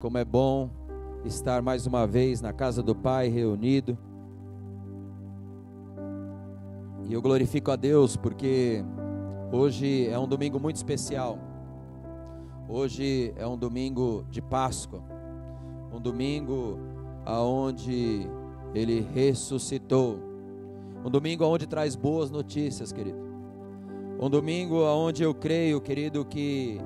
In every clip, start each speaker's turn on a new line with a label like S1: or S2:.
S1: Como é bom estar mais uma vez na casa do Pai reunido. E eu glorifico a Deus porque hoje é um domingo muito especial. Hoje é um domingo de Páscoa, um domingo aonde Ele ressuscitou, um domingo aonde traz boas notícias, querido. Um domingo aonde eu creio, querido, que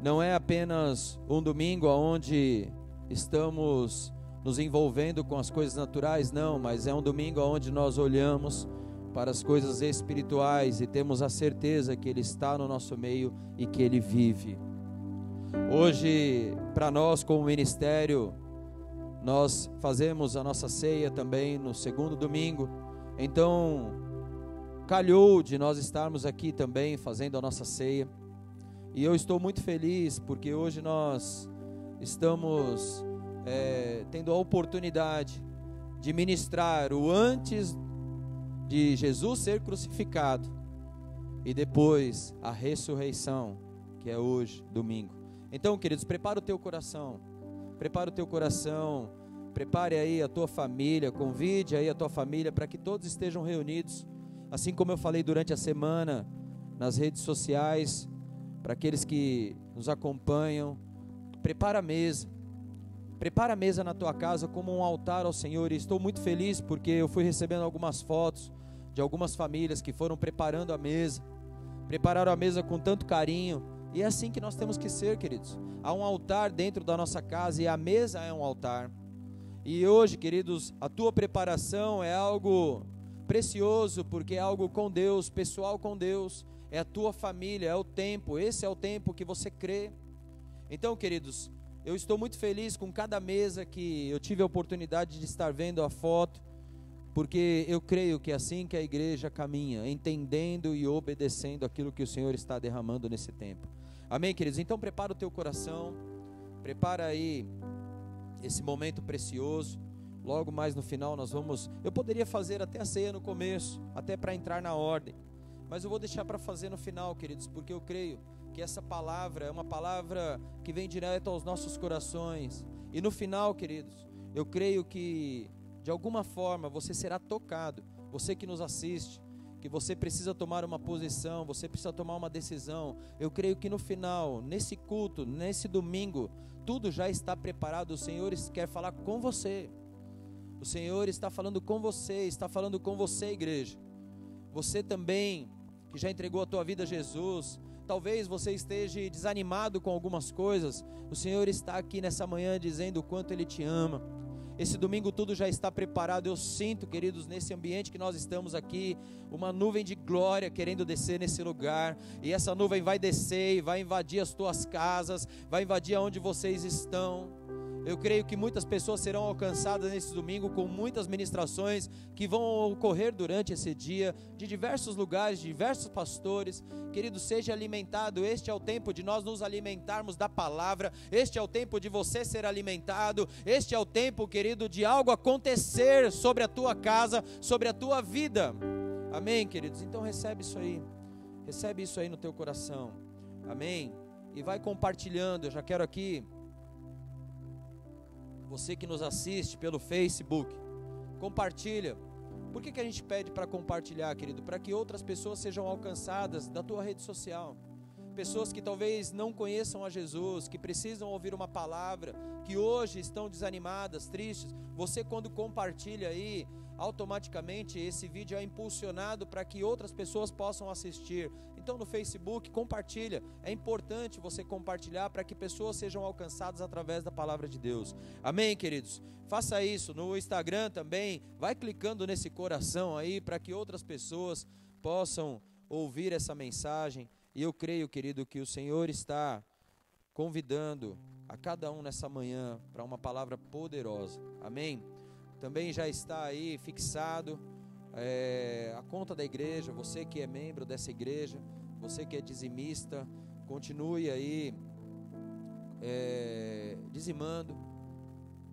S1: não é apenas um domingo onde estamos nos envolvendo com as coisas naturais, não, mas é um domingo onde nós olhamos para as coisas espirituais e temos a certeza que Ele está no nosso meio e que Ele vive. Hoje, para nós como ministério, nós fazemos a nossa ceia também no segundo domingo, então calhou de nós estarmos aqui também fazendo a nossa ceia. E eu estou muito feliz porque hoje nós estamos tendo a oportunidade de ministrar o antes de Jesus ser crucificado e depois a ressurreição, que é hoje, domingo. Então, queridos, prepara o teu coração, prepare aí a tua família, convide aí a tua família para que todos estejam reunidos, assim como eu falei durante a semana nas redes sociais. Para aqueles que nos acompanham, prepara a mesa na tua casa como um altar ao Senhor. E estou muito feliz porque eu fui recebendo algumas fotos de algumas famílias que foram preparando a mesa, prepararam a mesa com tanto carinho, e é assim que nós temos que ser, queridos. Há um altar dentro da nossa casa e a mesa é um altar. E hoje, queridos, a tua preparação é algo precioso, porque é algo com Deus, pessoal com Deus. É a tua família, é o tempo, esse é o tempo que você crê. Então, queridos, eu estou muito feliz com cada mesa que eu tive a oportunidade de estar vendo a foto, porque eu creio que é assim que a igreja caminha, entendendo e obedecendo aquilo que o Senhor está derramando nesse tempo. Amém, queridos? Então prepara o teu coração, prepara aí esse momento precioso. Logo mais no final eu poderia fazer até a ceia no começo, até para entrar na ordem, mas eu vou deixar para fazer no final, queridos, porque eu creio que essa palavra é uma palavra que vem direto aos nossos corações. E no final, queridos, eu creio que de alguma forma você será tocado, você que nos assiste, que você precisa tomar uma posição, você precisa tomar uma decisão. Eu creio que no final, nesse culto, nesse domingo, tudo já está preparado. O Senhor quer falar com você. O Senhor está falando com você, igreja. Você também, que já entregou a tua vida a Jesus, talvez você esteja desanimado com algumas coisas. O Senhor está aqui nessa manhã dizendo o quanto Ele te ama. Esse domingo tudo já está preparado. Eu sinto, queridos, nesse ambiente que nós estamos aqui, uma nuvem de glória querendo descer nesse lugar, e essa nuvem vai descer e vai invadir as tuas casas, vai invadir aonde vocês estão. Eu creio que muitas pessoas serão alcançadas nesse domingo com muitas ministrações que vão ocorrer durante esse dia, de diversos lugares, de diversos pastores. Querido, seja alimentado. Este é o tempo de nós nos alimentarmos da palavra. Este é o tempo de você ser alimentado. Este é o tempo, querido, de algo acontecer sobre a tua casa, sobre a tua vida. Amém, queridos? Então recebe isso aí no teu coração. Amém? E vai compartilhando. Eu já quero aqui, você que nos assiste pelo Facebook, compartilha. Por que a gente pede para compartilhar, querido? Para que outras pessoas sejam alcançadas da tua rede social. Pessoas que talvez não conheçam a Jesus, que precisam ouvir uma palavra, que hoje estão desanimadas, tristes. Você, quando compartilha aí, automaticamente esse vídeo é impulsionado para que outras pessoas possam assistir. Então no Facebook, compartilha. É importante você compartilhar para que pessoas sejam alcançadas através da palavra de Deus. Amém, queridos? Faça isso. No Instagram também, vai clicando nesse coração aí para que outras pessoas possam ouvir essa mensagem. E eu creio, querido, que o Senhor está convidando a cada um nessa manhã para uma palavra poderosa. Amém? Também já está aí fixado a conta da igreja. Você que é membro dessa igreja, você que é dizimista, continue aí dizimando,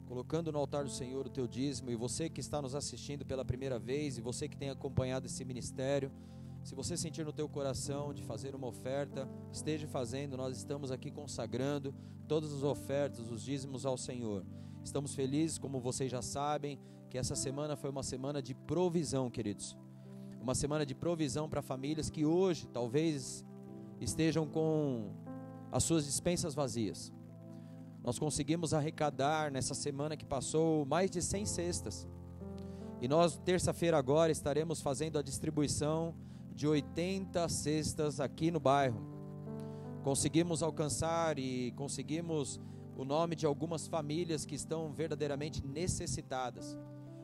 S1: colocando no altar do Senhor o teu dízimo. E você que está nos assistindo pela primeira vez, e você que tem acompanhado esse ministério, Se você sentir no teu coração de fazer uma oferta, esteja fazendo. Nós estamos aqui consagrando todas as ofertas, os dízimos ao Senhor. Estamos felizes, como vocês já sabem, que essa semana foi uma semana de provisão, queridos. Uma semana de provisão para famílias que hoje talvez estejam com as suas despensas vazias. Nós conseguimos arrecadar nessa semana que passou mais de 100 cestas. E nós, terça-feira agora, estaremos fazendo a distribuição de 80 cestas aqui no bairro. Conseguimos alcançar e conseguimos o nome de algumas famílias que estão verdadeiramente necessitadas.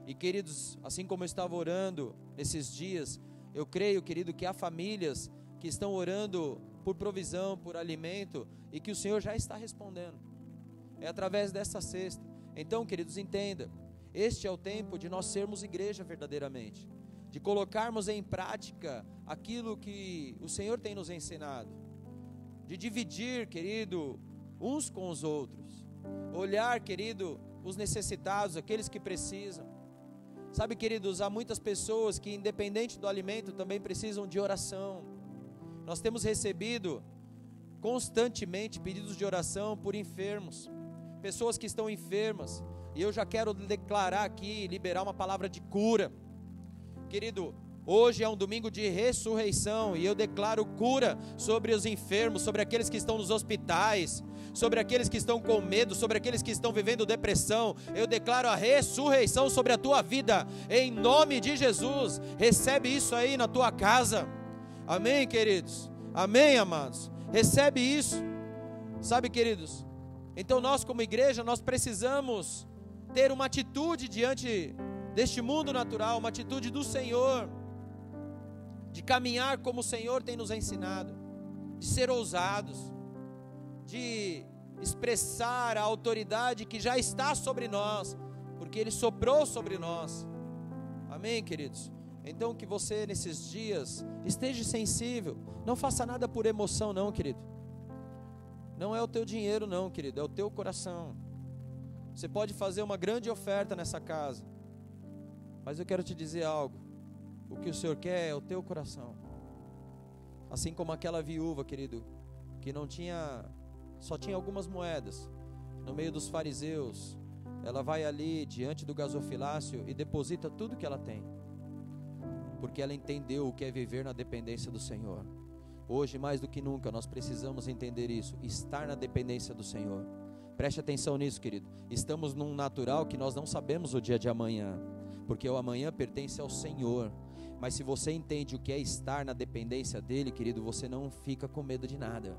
S1: E queridos, assim como eu estava orando nesses dias, eu creio, querido, que há famílias que estão orando por provisão, por alimento, e que o Senhor já está respondendo. É através dessa cesta. Então, queridos, entenda, este é o tempo de nós sermos igreja verdadeiramente, de colocarmos em prática aquilo que o Senhor tem nos ensinado, de dividir, querido, uns com os outros, olhar, querido, os necessitados, aqueles que precisam. Sabe, queridos, há muitas pessoas que, independente do alimento, também precisam de oração. Nós temos recebido constantemente pedidos de oração por enfermos, pessoas que estão enfermas, e eu já quero declarar aqui, liberar uma palavra de cura. Querido, hoje é um domingo de ressurreição, e eu declaro cura sobre os enfermos, sobre aqueles que estão nos hospitais, sobre aqueles que estão com medo, sobre aqueles que estão vivendo depressão. Eu declaro a ressurreição sobre a tua vida, em nome de Jesus. Recebe isso aí na tua casa. Amém, queridos? Amém, amados? Recebe isso. Sabe, queridos, então nós como igreja, nós precisamos ter uma atitude diante deste mundo natural, uma atitude do Senhor, de caminhar como o Senhor tem nos ensinado, de ser ousados, de expressar a autoridade que já está sobre nós, porque Ele soprou sobre nós. Amém, queridos? Então que você nesses dias esteja sensível, não faça nada por emoção não, querido. Não é o teu dinheiro não, querido, é o teu coração. Você pode fazer uma grande oferta nessa casa, mas eu quero te dizer algo, o que o Senhor quer é o teu coração. Assim como aquela viúva, querido, que só tinha algumas moedas, no meio dos fariseus, ela vai ali diante do gasofilácio e deposita tudo que ela tem, porque ela entendeu o que é viver na dependência do Senhor. Hoje mais do que nunca nós precisamos entender isso, estar na dependência do Senhor. Preste atenção nisso, querido. Estamos num natural que nós não sabemos o dia de amanhã, porque o amanhã pertence ao Senhor. Mas se você entende o que é estar na dependência dEle, querido, você não fica com medo de nada,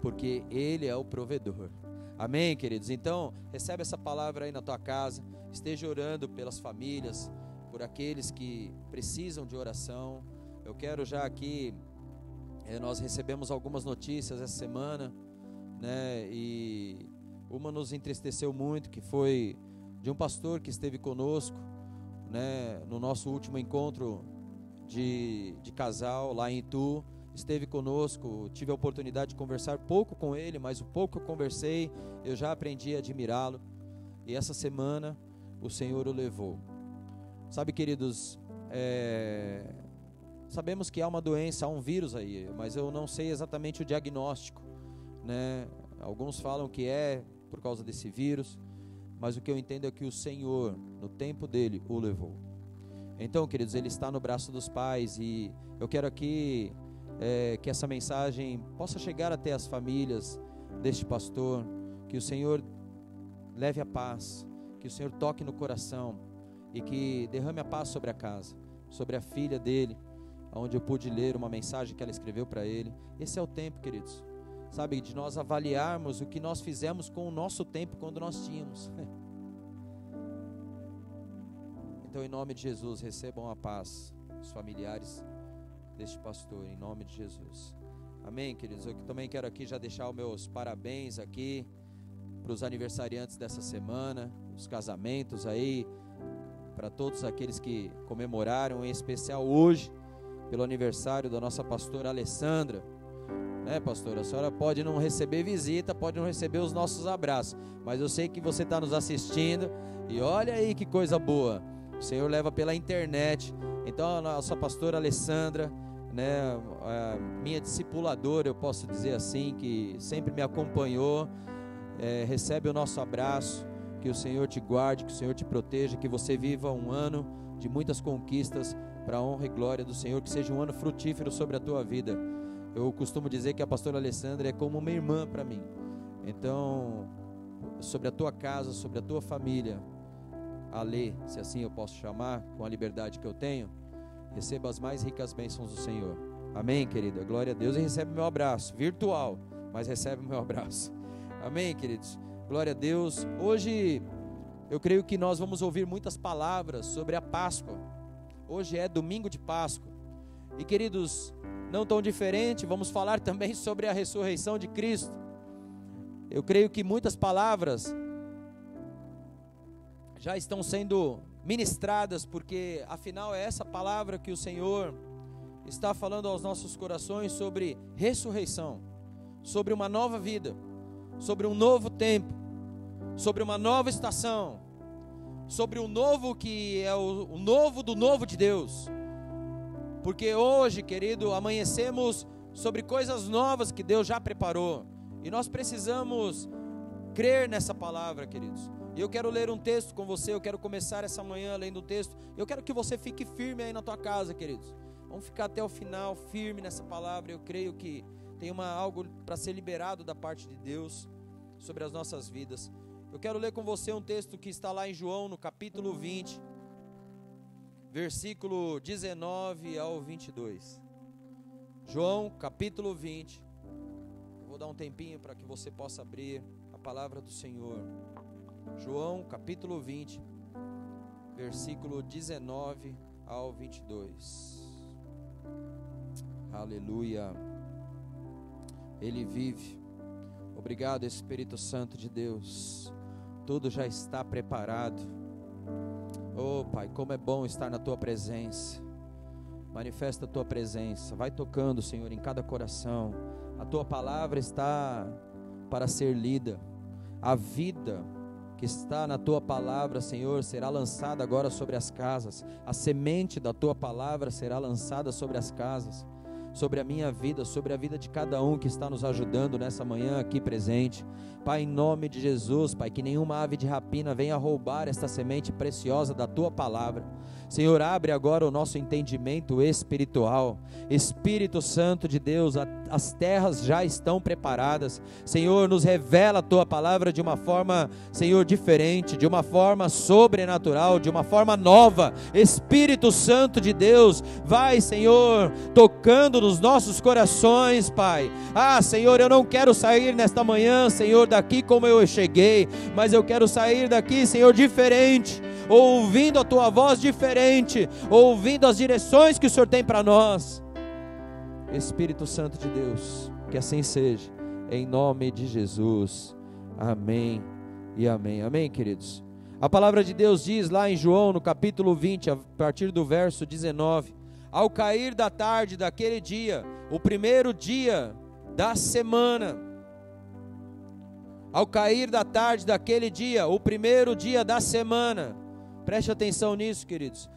S1: porque Ele é o provedor. Amém, queridos? Então, recebe essa palavra aí na tua casa, esteja orando pelas famílias, por aqueles que precisam de oração. Eu quero já aqui, nós recebemos algumas notícias essa semana, né? E uma nos entristeceu muito, que foi de um pastor que esteve conosco, né, no nosso último encontro de casal lá em Itu. Esteve conosco, tive a oportunidade de conversar pouco com ele, mas o pouco que eu conversei, eu já aprendi a admirá-lo, e essa semana o Senhor o levou. Sabe, queridos, sabemos que há uma doença, há um vírus aí, mas eu não sei exatamente o diagnóstico, né? Alguns falam que é por causa desse vírus, mas o que eu entendo é que o Senhor, no tempo dele, o levou. Então, queridos, ele está no braço dos pais, e eu quero aqui que essa mensagem possa chegar até as famílias deste pastor, que o Senhor leve a paz, que o Senhor toque no coração e que derrame a paz sobre a casa, sobre a filha dele, onde eu pude ler uma mensagem que ela escreveu para ele. Esse é o tempo, queridos, sabe, de nós avaliarmos o que nós fizemos com o nosso tempo quando nós tínhamos. Então, em nome de Jesus, recebam a paz os familiares deste pastor, em nome de Jesus. Amém, queridos? Eu também quero aqui já deixar os meus parabéns aqui para os aniversariantes dessa semana, os casamentos aí, para todos aqueles que comemoraram, em especial hoje, pelo aniversário da nossa pastora Alessandra, né, pastora? A senhora pode não receber visita, pode não receber os nossos abraços, mas eu sei que você está nos assistindo, e olha aí que coisa boa. o Senhor leva pela internet. Então a nossa pastora Alessandra, né, a minha discipuladora, eu posso dizer assim, que sempre me acompanhou, recebe o nosso abraço. Que o Senhor te guarde, que o Senhor te proteja, que você viva um ano de muitas conquistas para a honra e glória do Senhor, que seja um ano frutífero sobre a tua vida. Eu costumo dizer que a pastora Alessandra é como uma irmã para mim. Então, sobre a tua casa, sobre a tua família, Alê, se assim eu posso chamar, com a liberdade que eu tenho, receba as mais ricas bênçãos do Senhor. Amém, querida? Glória a Deus. E recebe meu abraço, virtual, mas recebe meu abraço. Amém, queridos? Glória a Deus. Hoje eu creio que nós vamos ouvir muitas palavras sobre a Páscoa. Hoje é domingo de Páscoa. E queridos, não tão diferente, vamos falar também sobre a ressurreição de Cristo. Eu creio que muitas palavras já estão sendo ministradas, porque afinal é essa palavra que o Senhor está falando aos nossos corações sobre ressurreição, sobre uma nova vida, sobre um novo tempo, sobre uma nova estação, sobre um novo que é o novo do novo de Deus. Porque hoje, querido, amanhecemos sobre coisas novas que Deus já preparou, e nós precisamos crer nessa palavra, queridos. E eu quero ler um texto com você. Eu quero começar essa manhã lendo um texto. Eu quero que você fique firme aí na tua casa, queridos. Vamos ficar até o final firme nessa palavra. Eu creio que tem algo para ser liberado da parte de Deus sobre as nossas vidas. Eu quero ler com você um texto que está lá em João, no capítulo 20, versículo 19 ao 22. João, capítulo 20. Eu vou dar um tempinho para que você possa abrir a palavra do Senhor. João, capítulo 20, versículo 19 ao 22. Aleluia. Ele vive. Obrigado, Espírito Santo de Deus. Tudo já está preparado. Oh, Pai, como é bom estar na Tua presença. Manifesta a Tua presença. Vai tocando, Senhor, em cada coração. A Tua palavra está para ser lida. A vida que está na Tua palavra, Senhor, será lançada agora sobre as casas. A semente da Tua palavra será lançada sobre as casas, sobre a minha vida, sobre a vida de cada um que está nos ajudando nessa manhã aqui presente. Pai, em nome de Jesus, Pai, que nenhuma ave de rapina venha roubar esta semente preciosa da Tua palavra. Senhor, abre agora o nosso entendimento espiritual. Espírito Santo de Deus, as terras já estão preparadas. Senhor, nos revela a Tua palavra de uma forma, Senhor, diferente, de uma forma sobrenatural, de uma forma nova. Espírito Santo de Deus, vai, Senhor, tocando nos nossos corações, Pai. Ah, Senhor, eu não quero sair nesta manhã, Senhor, daqui como eu cheguei, mas eu quero sair daqui, Senhor, diferente, ouvindo a Tua voz diferente, ouvindo as direções que o Senhor tem para nós. Espírito Santo de Deus, que assim seja, em nome de Jesus, amém e amém. Amém, queridos? A palavra de Deus diz lá em João, no capítulo 20, a partir do verso 19: ao cair da tarde daquele dia, o primeiro dia da semana, ao cair da tarde daquele dia, o primeiro dia da semana, preste atenção nisso, queridos,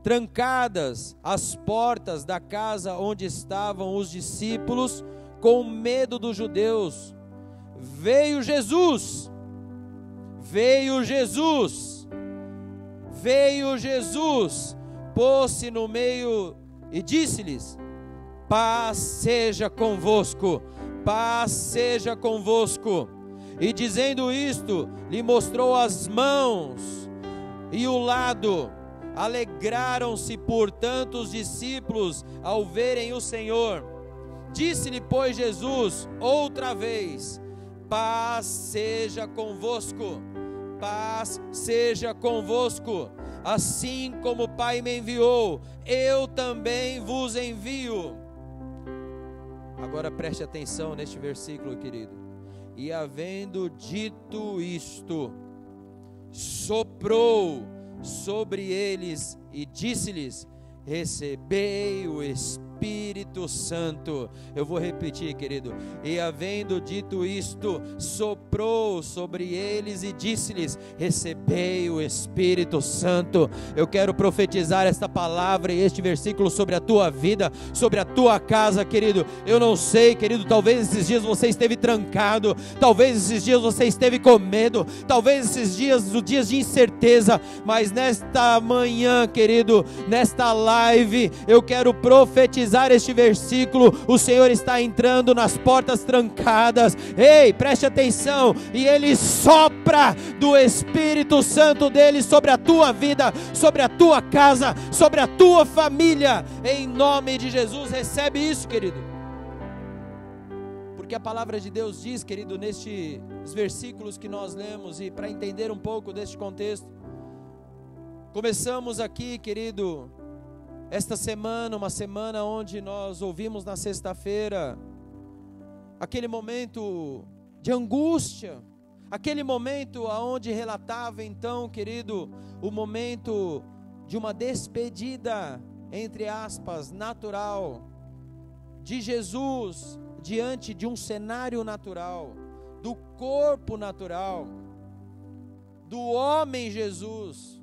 S1: trancadas as portas da casa onde estavam os discípulos, com medo dos judeus, veio Jesus, pôs-se no meio e disse-lhes: paz seja convosco, paz seja convosco. E dizendo isto, lhe mostrou as mãos e o lado. Alegraram-se, portanto, os discípulos ao verem o Senhor. Disse-lhe, pois, Jesus outra vez: paz seja convosco, paz seja convosco. Assim como o Pai me enviou, eu também vos envio. Agora preste atenção neste versículo, querido. E havendo dito isto, soprou sobre eles e disse-lhes: recebei o Espírito Espírito Santo. Eu vou repetir, querido. E havendo dito isto, soprou sobre eles e disse-lhes: recebei o Espírito Santo. Eu quero profetizar esta palavra e este versículo sobre a tua vida, sobre a tua casa, querido. Eu não sei, querido, talvez esses dias você esteve trancado, talvez esses dias você esteve com medo, talvez esses dias, os dias de incerteza, mas nesta manhã, querido, nesta live, eu quero profetizar este versículo. O Senhor está entrando nas portas trancadas. Ei, preste atenção, e Ele sopra do Espírito Santo dele sobre a tua vida, sobre a tua casa, sobre a tua família, em nome de Jesus. Recebe isso, querido, porque a palavra de Deus diz, querido, nestes versículos que nós lemos, e para entender um pouco deste contexto, começamos aqui, querido, esta semana, uma semana onde nós ouvimos na sexta-feira aquele momento de angústia, aquele momento onde relatava então, querido, o momento de uma despedida, entre aspas, natural, de Jesus diante de um cenário natural, do corpo natural, do homem Jesus.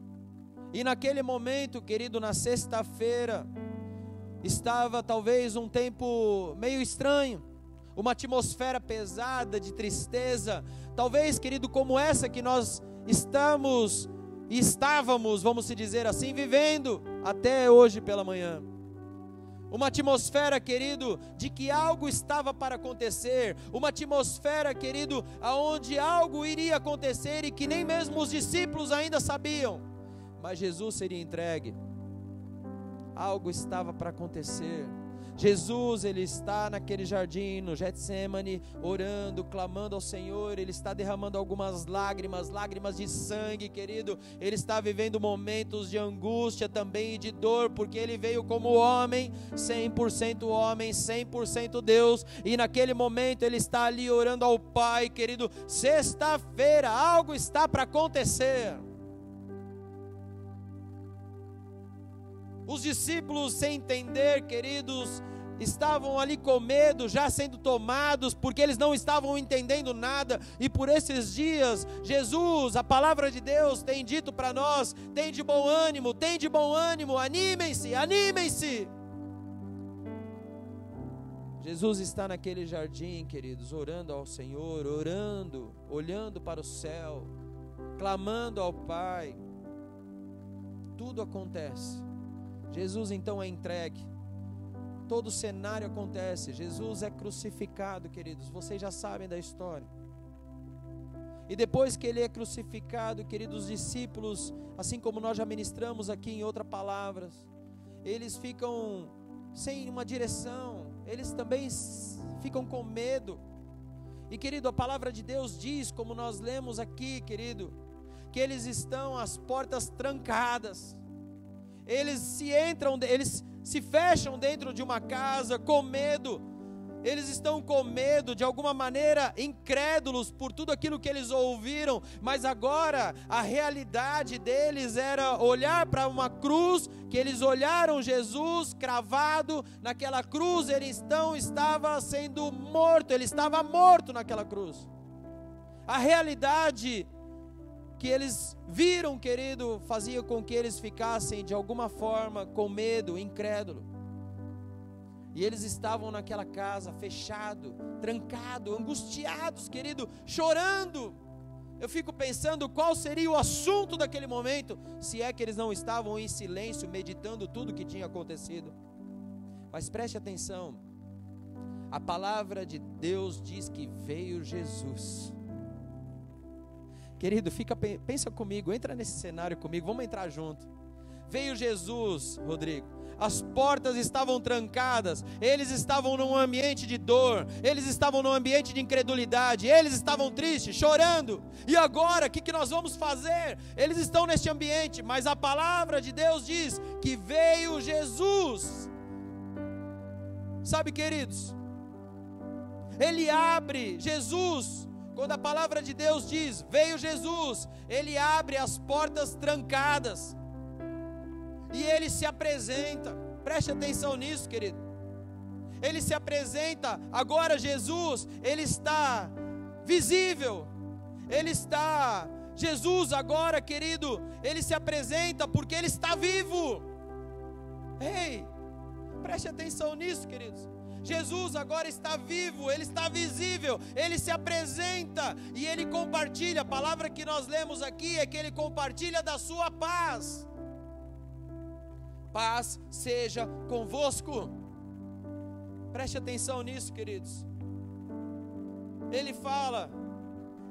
S1: E naquele momento, querido, na sexta-feira, estava talvez um tempo meio estranho, uma atmosfera pesada de tristeza, talvez, querido, como essa que nós estávamos, vamos se dizer assim, vivendo até hoje pela manhã. Uma atmosfera, querido, de que algo estava para acontecer, uma atmosfera, querido, aonde algo iria acontecer e que nem mesmo os discípulos ainda sabiam, mas Jesus seria entregue. Algo estava para acontecer. Jesus, ele está naquele jardim, no Getsemane, orando, clamando ao Senhor. Ele está derramando algumas lágrimas de sangue, querido. Ele está vivendo momentos de angústia também e de dor, porque ele veio como homem, 100% homem, 100% Deus. E naquele momento ele está ali orando ao Pai, querido. Sexta-feira, algo está para acontecer. Os discípulos, sem entender, queridos, estavam ali com medo, já sendo tomados, porque eles não estavam entendendo nada. E por esses dias, Jesus, a palavra de Deus tem dito para nós: tem de bom ânimo, animem-se, animem-se. Jesus está naquele jardim, queridos, orando ao Senhor, orando, olhando para o céu, clamando ao Pai. Tudo acontece. Jesus então é entregue, todo o cenário acontece, Jesus é crucificado, queridos, vocês já sabem da história. E depois que ele é crucificado, queridos, os discípulos, assim como nós já ministramos aqui em outras palavras, eles ficam sem uma direção, eles também ficam com medo. E, querido, a palavra de Deus diz, como nós lemos aqui, querido, que eles estão às portas trancadas. Eles se fecham dentro de uma casa com medo. Eles estão com medo, de alguma maneira incrédulos por tudo aquilo que eles ouviram, mas agora a realidade deles era olhar para uma cruz, que eles olharam Jesus cravado naquela cruz. Ele então estava sendo morto, ele estava morto naquela cruz. A realidade que eles viram, querido, fazia com que eles ficassem de alguma forma com medo, incrédulo. E eles estavam naquela casa, fechado, trancado, angustiados, querido, chorando. Eu fico pensando qual seria o assunto daquele momento, se é que eles não estavam em silêncio, meditando tudo que tinha acontecido. Mas preste atenção, a palavra de Deus diz que veio Jesus. Querido, pensa comigo, entra nesse cenário comigo, vamos entrar junto. Veio Jesus, Rodrigo, as portas estavam trancadas, eles estavam num ambiente de dor, eles estavam num ambiente de incredulidade, eles estavam tristes, chorando. E agora, o que nós vamos fazer? Eles estão neste ambiente, mas a palavra de Deus diz que veio Jesus. Sabe, queridos, ele abre, Jesus, quando a palavra de Deus diz, veio Jesus, ele abre as portas trancadas, e ele se apresenta. Preste atenção nisso, querido. ele se apresenta, agora Jesus, ele está visível, Jesus agora, querido, ele se apresenta porque ele está vivo. Ei, preste atenção nisso, queridos. Jesus agora está vivo, ele está visível, ele se apresenta e ele compartilha. A palavra que nós lemos aqui é que ele compartilha da sua paz. Paz seja convosco. Preste atenção nisso, queridos. Ele fala,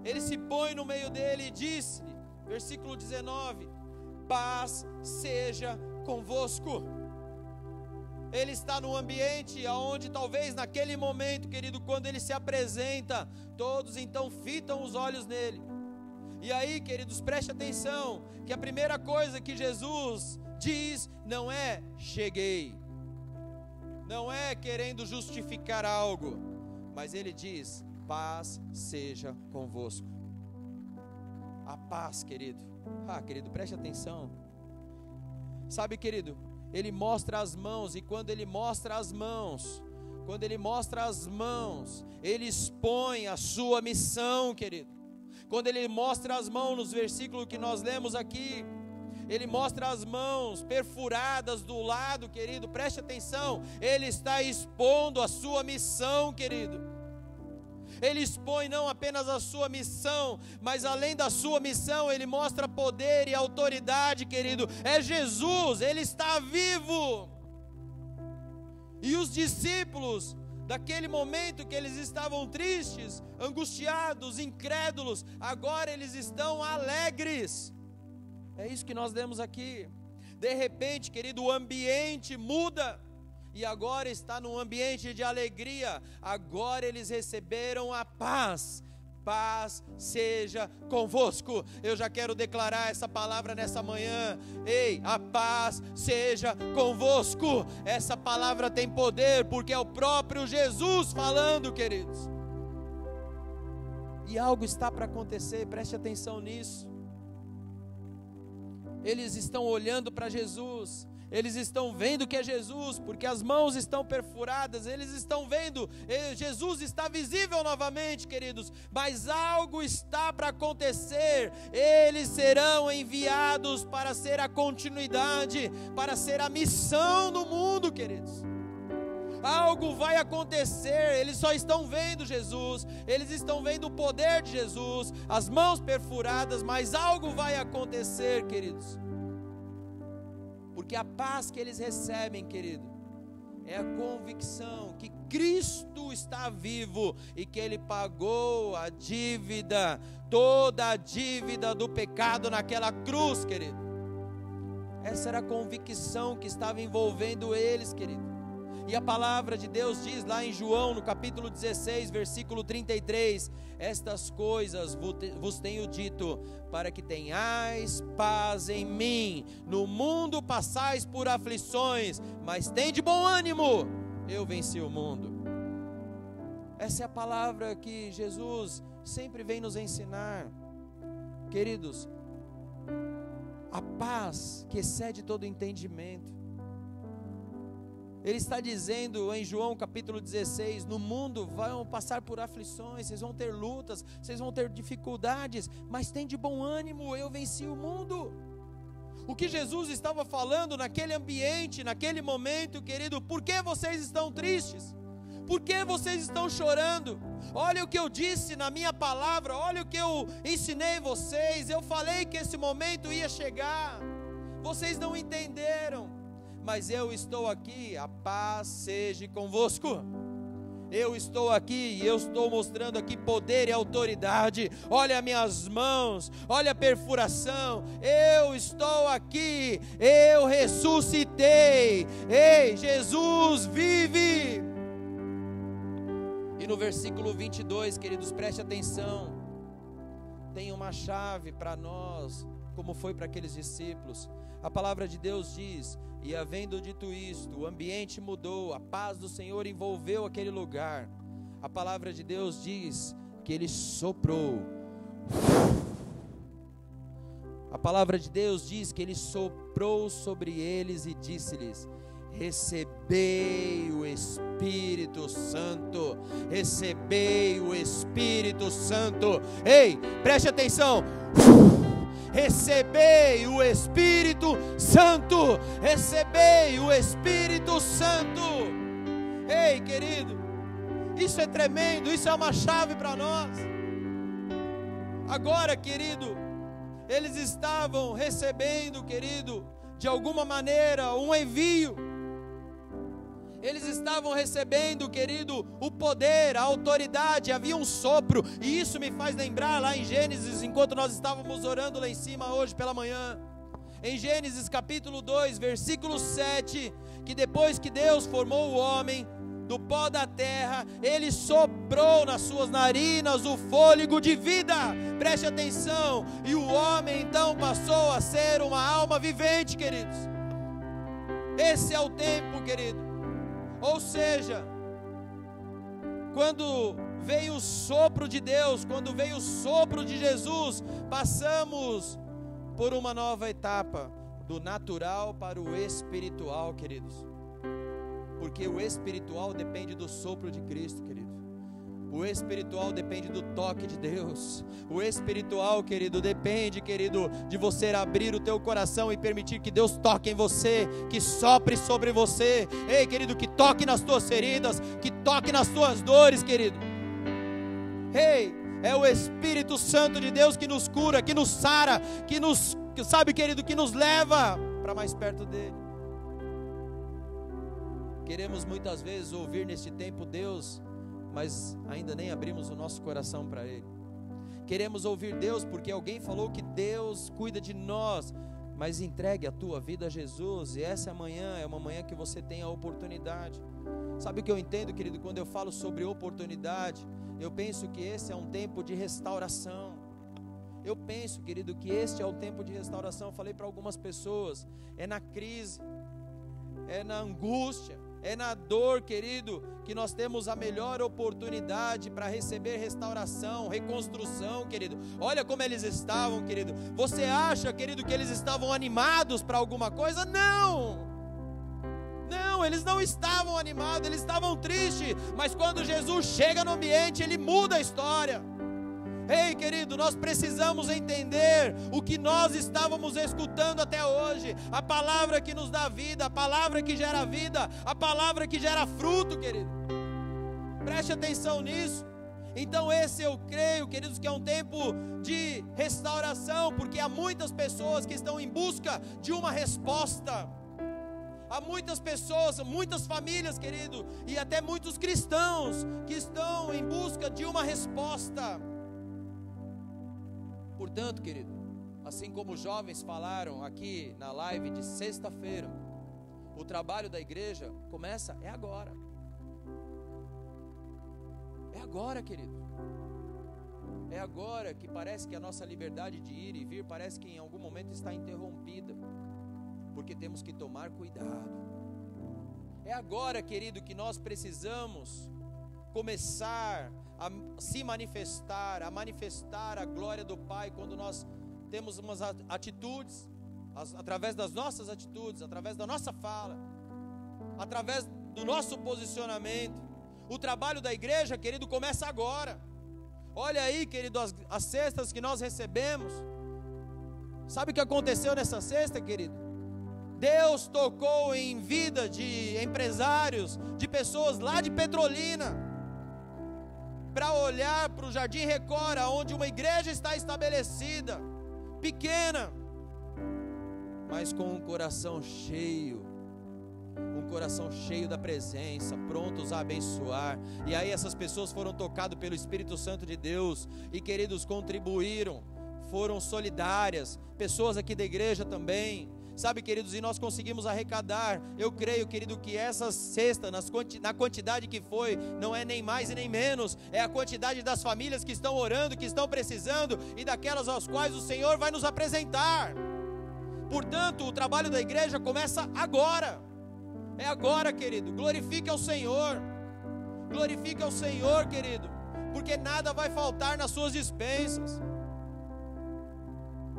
S1: ele se põe no meio dele e disse-lhe, versículo 19: paz seja convosco. Ele está num ambiente onde talvez naquele momento, querido, quando ele se apresenta, todos então fitam os olhos nele. E aí, queridos, preste atenção, que a primeira coisa que Jesus diz não é cheguei, não é querendo justificar algo, mas ele diz: paz seja convosco. A paz, querido. Querido, preste atenção. Sabe, querido, ele mostra as mãos, e quando ele mostra as mãos, ele expõe a sua missão, querido. Quando ele mostra as mãos, nos versículos que nós lemos aqui, ele mostra as mãos perfuradas do lado, querido, preste atenção, ele está expondo a sua missão, querido. Ele expõe não apenas a sua missão, mas além da sua missão, ele mostra poder e autoridade, querido. É Jesus, ele está vivo. E os discípulos, daquele momento que eles estavam tristes, angustiados, incrédulos, agora eles estão alegres. É isso que nós lemos aqui. De repente, querido, o ambiente muda. E agora está num ambiente de alegria. Agora eles receberam a paz. Paz seja convosco. Eu já quero declarar essa palavra nessa manhã. Ei, a paz seja convosco. Essa palavra tem poder, porque é o próprio Jesus falando, queridos. E algo está para acontecer, preste atenção nisso. Eles estão olhando para Jesus. Eles estão vendo que é Jesus, porque as mãos estão perfuradas, eles estão vendo, Jesus está visível novamente, queridos, mas algo está para acontecer. Eles serão enviados para ser a continuidade, para ser a missão no mundo, queridos. Algo vai acontecer. Eles só estão vendo Jesus, eles estão vendo o poder de Jesus, as mãos perfuradas, mas algo vai acontecer, queridos. Porque a paz que eles recebem, querido, é a convicção que Cristo está vivo e que Ele pagou a dívida, toda a dívida do pecado naquela cruz, querido. Essa era a convicção que estava envolvendo eles, querido. E a palavra de Deus diz lá em João, no capítulo 16, versículo 33, estas coisas vos tenho dito, para que tenhais paz em mim. No mundo passais por aflições, mas tende bom ânimo, eu venci o mundo. Essa é a palavra que Jesus sempre vem nos ensinar. Queridos, a paz que excede todo entendimento. Ele está dizendo em João capítulo 16, no mundo vão passar por aflições, vocês vão ter lutas, vocês vão ter dificuldades, mas tem de bom ânimo, eu venci o mundo. O que Jesus estava falando naquele ambiente, naquele momento, querido, por que vocês estão tristes? Por que vocês estão chorando? Olha o que eu disse na minha palavra, olha o que eu ensinei vocês, eu falei que esse momento ia chegar, vocês não entenderam. Mas eu estou aqui, a paz seja convosco. Eu estou aqui e eu estou mostrando aqui poder e autoridade. Olha minhas mãos, olha a perfuração. Eu estou aqui, eu ressuscitei. Ei, Jesus vive. E no versículo 22, queridos, preste atenção. Tem uma chave para nós, como foi para aqueles discípulos. A palavra de Deus diz: e havendo dito isto, o ambiente mudou, a paz do Senhor envolveu aquele lugar. A palavra de Deus diz que Ele soprou. A palavra de Deus diz que Ele soprou sobre eles e disse-lhes: recebei o Espírito Santo, recebei o Espírito Santo. Ei, preste atenção, recebei o Espírito Santo, recebei o Espírito Santo. Ei, querido, isso é tremendo, isso é uma chave para nós. Agora, querido, eles estavam recebendo, querido, de alguma maneira, um envio. Eles estavam recebendo, querido, o poder, a autoridade, havia um sopro. E isso me faz lembrar lá em Gênesis, enquanto nós estávamos orando lá em cima hoje pela manhã. Em Gênesis capítulo 2, versículo 7, que depois que Deus formou o homem do pó da terra, Ele soprou nas suas narinas o fôlego de vida. Preste atenção. E o homem então passou a ser uma alma vivente, queridos. Esse é o tempo, querido. Ou seja, quando veio o sopro de Deus, quando veio o sopro de Jesus, passamos por uma nova etapa, do natural para o espiritual, queridos. Porque o espiritual depende do sopro de Cristo, querido. O espiritual depende do toque de Deus. O espiritual, querido, depende, querido, de você abrir o teu coração e permitir que Deus toque em você, que sopre sobre você. Ei, querido, que toque nas tuas feridas, que toque nas tuas dores, querido. Ei, é o Espírito Santo de Deus que nos cura, que nos sara, que nos, sabe, querido, que nos leva para mais perto dele. Queremos muitas vezes ouvir neste tempo Deus, mas ainda nem abrimos o nosso coração para Ele. Queremos ouvir Deus porque alguém falou que Deus cuida de nós, mas entregue a tua vida a Jesus. E essa manhã é uma manhã que você tem a oportunidade. Sabe o que eu entendo, querido? Quando eu falo sobre oportunidade, eu penso que esse é um tempo de restauração. Eu penso, querido, que este é o tempo de restauração. Eu falei para algumas pessoas, é na crise, é na angústia, é na dor, querido, que nós temos a melhor oportunidade para receber restauração, reconstrução, querido. Olha como eles estavam, querido. Você acha, querido, que eles estavam animados para alguma coisa? Não! Não, eles não estavam animados, eles estavam tristes. Mas quando Jesus chega no ambiente, Ele muda a história. Ei, querido, nós precisamos entender o que nós estávamos escutando até hoje, a palavra que nos dá vida, a palavra que gera vida, a palavra que gera fruto, querido. Preste atenção nisso. Então esse eu creio, queridos, que é um tempo de restauração, porque há muitas pessoas que estão em busca de uma resposta. Há muitas pessoas, muitas famílias, querido, e até muitos cristãos que estão em busca de uma resposta. Portanto, querido, assim como os jovens falaram aqui na live de sexta-feira, o trabalho da igreja começa, é agora. É agora, querido. É agora que parece que a nossa liberdade de ir e vir parece que em algum momento está interrompida, porque temos que tomar cuidado. É agora, querido, que nós precisamos começar a se manifestar, a manifestar a glória do Pai, quando nós temos umas atitudes, através das nossas atitudes, através da nossa fala, através do nosso posicionamento. O trabalho da igreja, querido, começa agora. Olha aí, querido, as cestas que nós recebemos. Sabe o que aconteceu nessa cesta, querido? Deus tocou em vida de empresários, de pessoas lá de Petrolina, para olhar para o Jardim Record, onde uma igreja está estabelecida, pequena, mas com um coração cheio da presença, prontos a abençoar. E aí essas pessoas foram tocadas pelo Espírito Santo de Deus, e queridos, contribuíram, foram solidárias, pessoas aqui da igreja também. Sabe, queridos, e nós conseguimos arrecadar. Eu creio, querido, que essa cesta, na quantidade que foi, não é nem mais e nem menos, é a quantidade das famílias que estão orando, que estão precisando, e daquelas aos quais o Senhor vai nos apresentar. Portanto, o trabalho da igreja começa agora. É agora, querido. Glorifique ao Senhor. Glorifique ao Senhor, querido, porque nada vai faltar nas suas dispensas.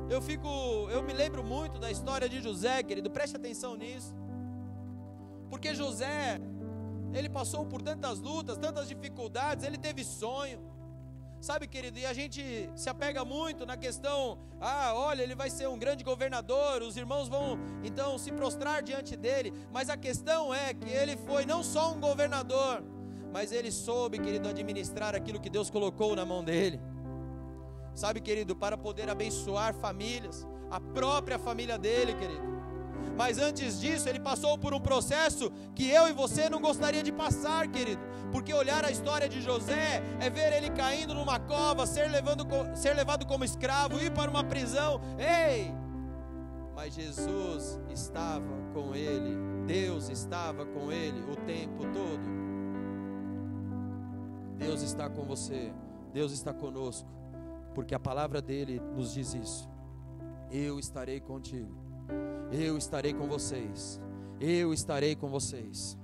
S1: Eu me lembro muito da história de José, querido, preste atenção nisso. Porque José, ele passou por tantas lutas, tantas dificuldades, ele teve sonho. Sabe, querido, e a gente se apega muito na questão, olha, ele vai ser um grande governador, os irmãos vão então se prostrar diante dele, mas a questão é que ele foi não só um governador, mas ele soube, querido, administrar aquilo que Deus colocou na mão dele. Sabe, querido, para poder abençoar famílias, a própria família dele, querido. Mas antes disso, ele passou por um processo que eu e você não gostaria de passar, querido. Porque olhar a história de José é ver ele caindo numa cova, ser levado como escravo, ir para uma prisão. Ei! Mas Jesus estava com ele, Deus estava com ele o tempo todo. Deus está com você, Deus está conosco, porque a palavra dele nos diz isso. Eu estarei contigo, eu estarei com vocês, eu estarei com vocês.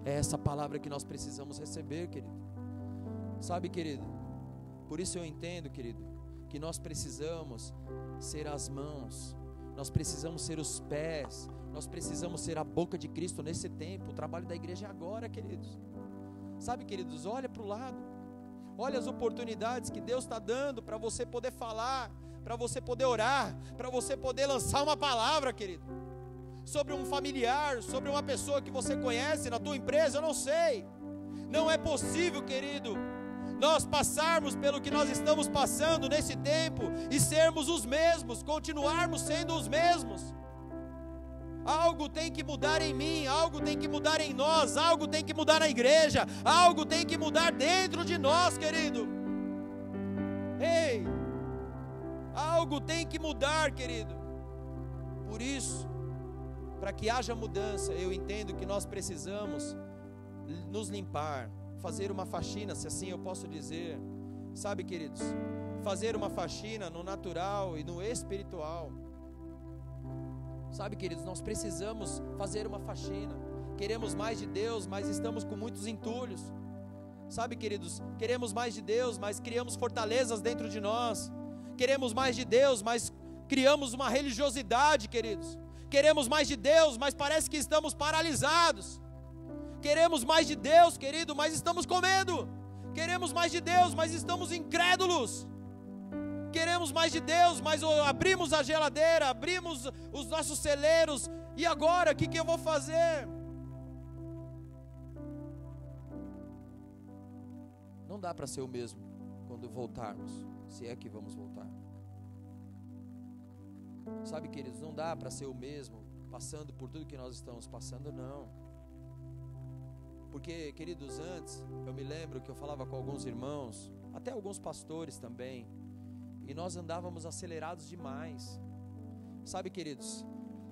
S1: É essa palavra que nós precisamos receber, querido. Sabe, querido, por isso eu entendo, querido, que nós precisamos ser as mãos, nós precisamos ser os pés, nós precisamos ser a boca de Cristo nesse tempo. O trabalho da igreja é agora, queridos. Sabe, queridos, olha para o lado, olha as oportunidades que Deus está dando para você poder falar, para você poder orar, para você poder lançar uma palavra, querido, sobre um familiar, sobre uma pessoa que você conhece na tua empresa. Eu não sei, não é possível, querido, nós passarmos pelo que nós estamos passando nesse tempo e sermos os mesmos, continuarmos sendo os mesmos. Algo tem que mudar em mim, algo tem que mudar em nós, algo tem que mudar na igreja, algo tem que mudar dentro de nós, querido. Ei, algo tem que mudar, querido. Por isso, para que haja mudança, eu entendo que nós precisamos nos limpar, fazer uma faxina, se assim eu posso dizer. Sabe, queridos, fazer uma faxina no natural e no espiritual. Sabe, queridos, nós precisamos fazer uma faxina. Queremos mais de Deus, mas estamos com muitos entulhos. Sabe, queridos, queremos mais de Deus, mas criamos fortalezas dentro de nós. Queremos mais de Deus, mas criamos uma religiosidade, queridos. Queremos mais de Deus, mas parece que estamos paralisados. Queremos mais de Deus, querido, mas estamos com medo. Queremos mais de Deus, mas estamos incrédulos. Queremos mais de Deus, mas abrimos a geladeira, abrimos os nossos celeiros, e agora, o que eu vou fazer? Não dá para ser o mesmo quando voltarmos, se é que vamos voltar. Sabe, queridos, não dá para ser o mesmo passando por tudo que nós estamos passando, não. Porque, queridos, antes, eu me lembro que eu falava com alguns irmãos, até alguns pastores também, e nós andávamos acelerados demais. Sabe, queridos,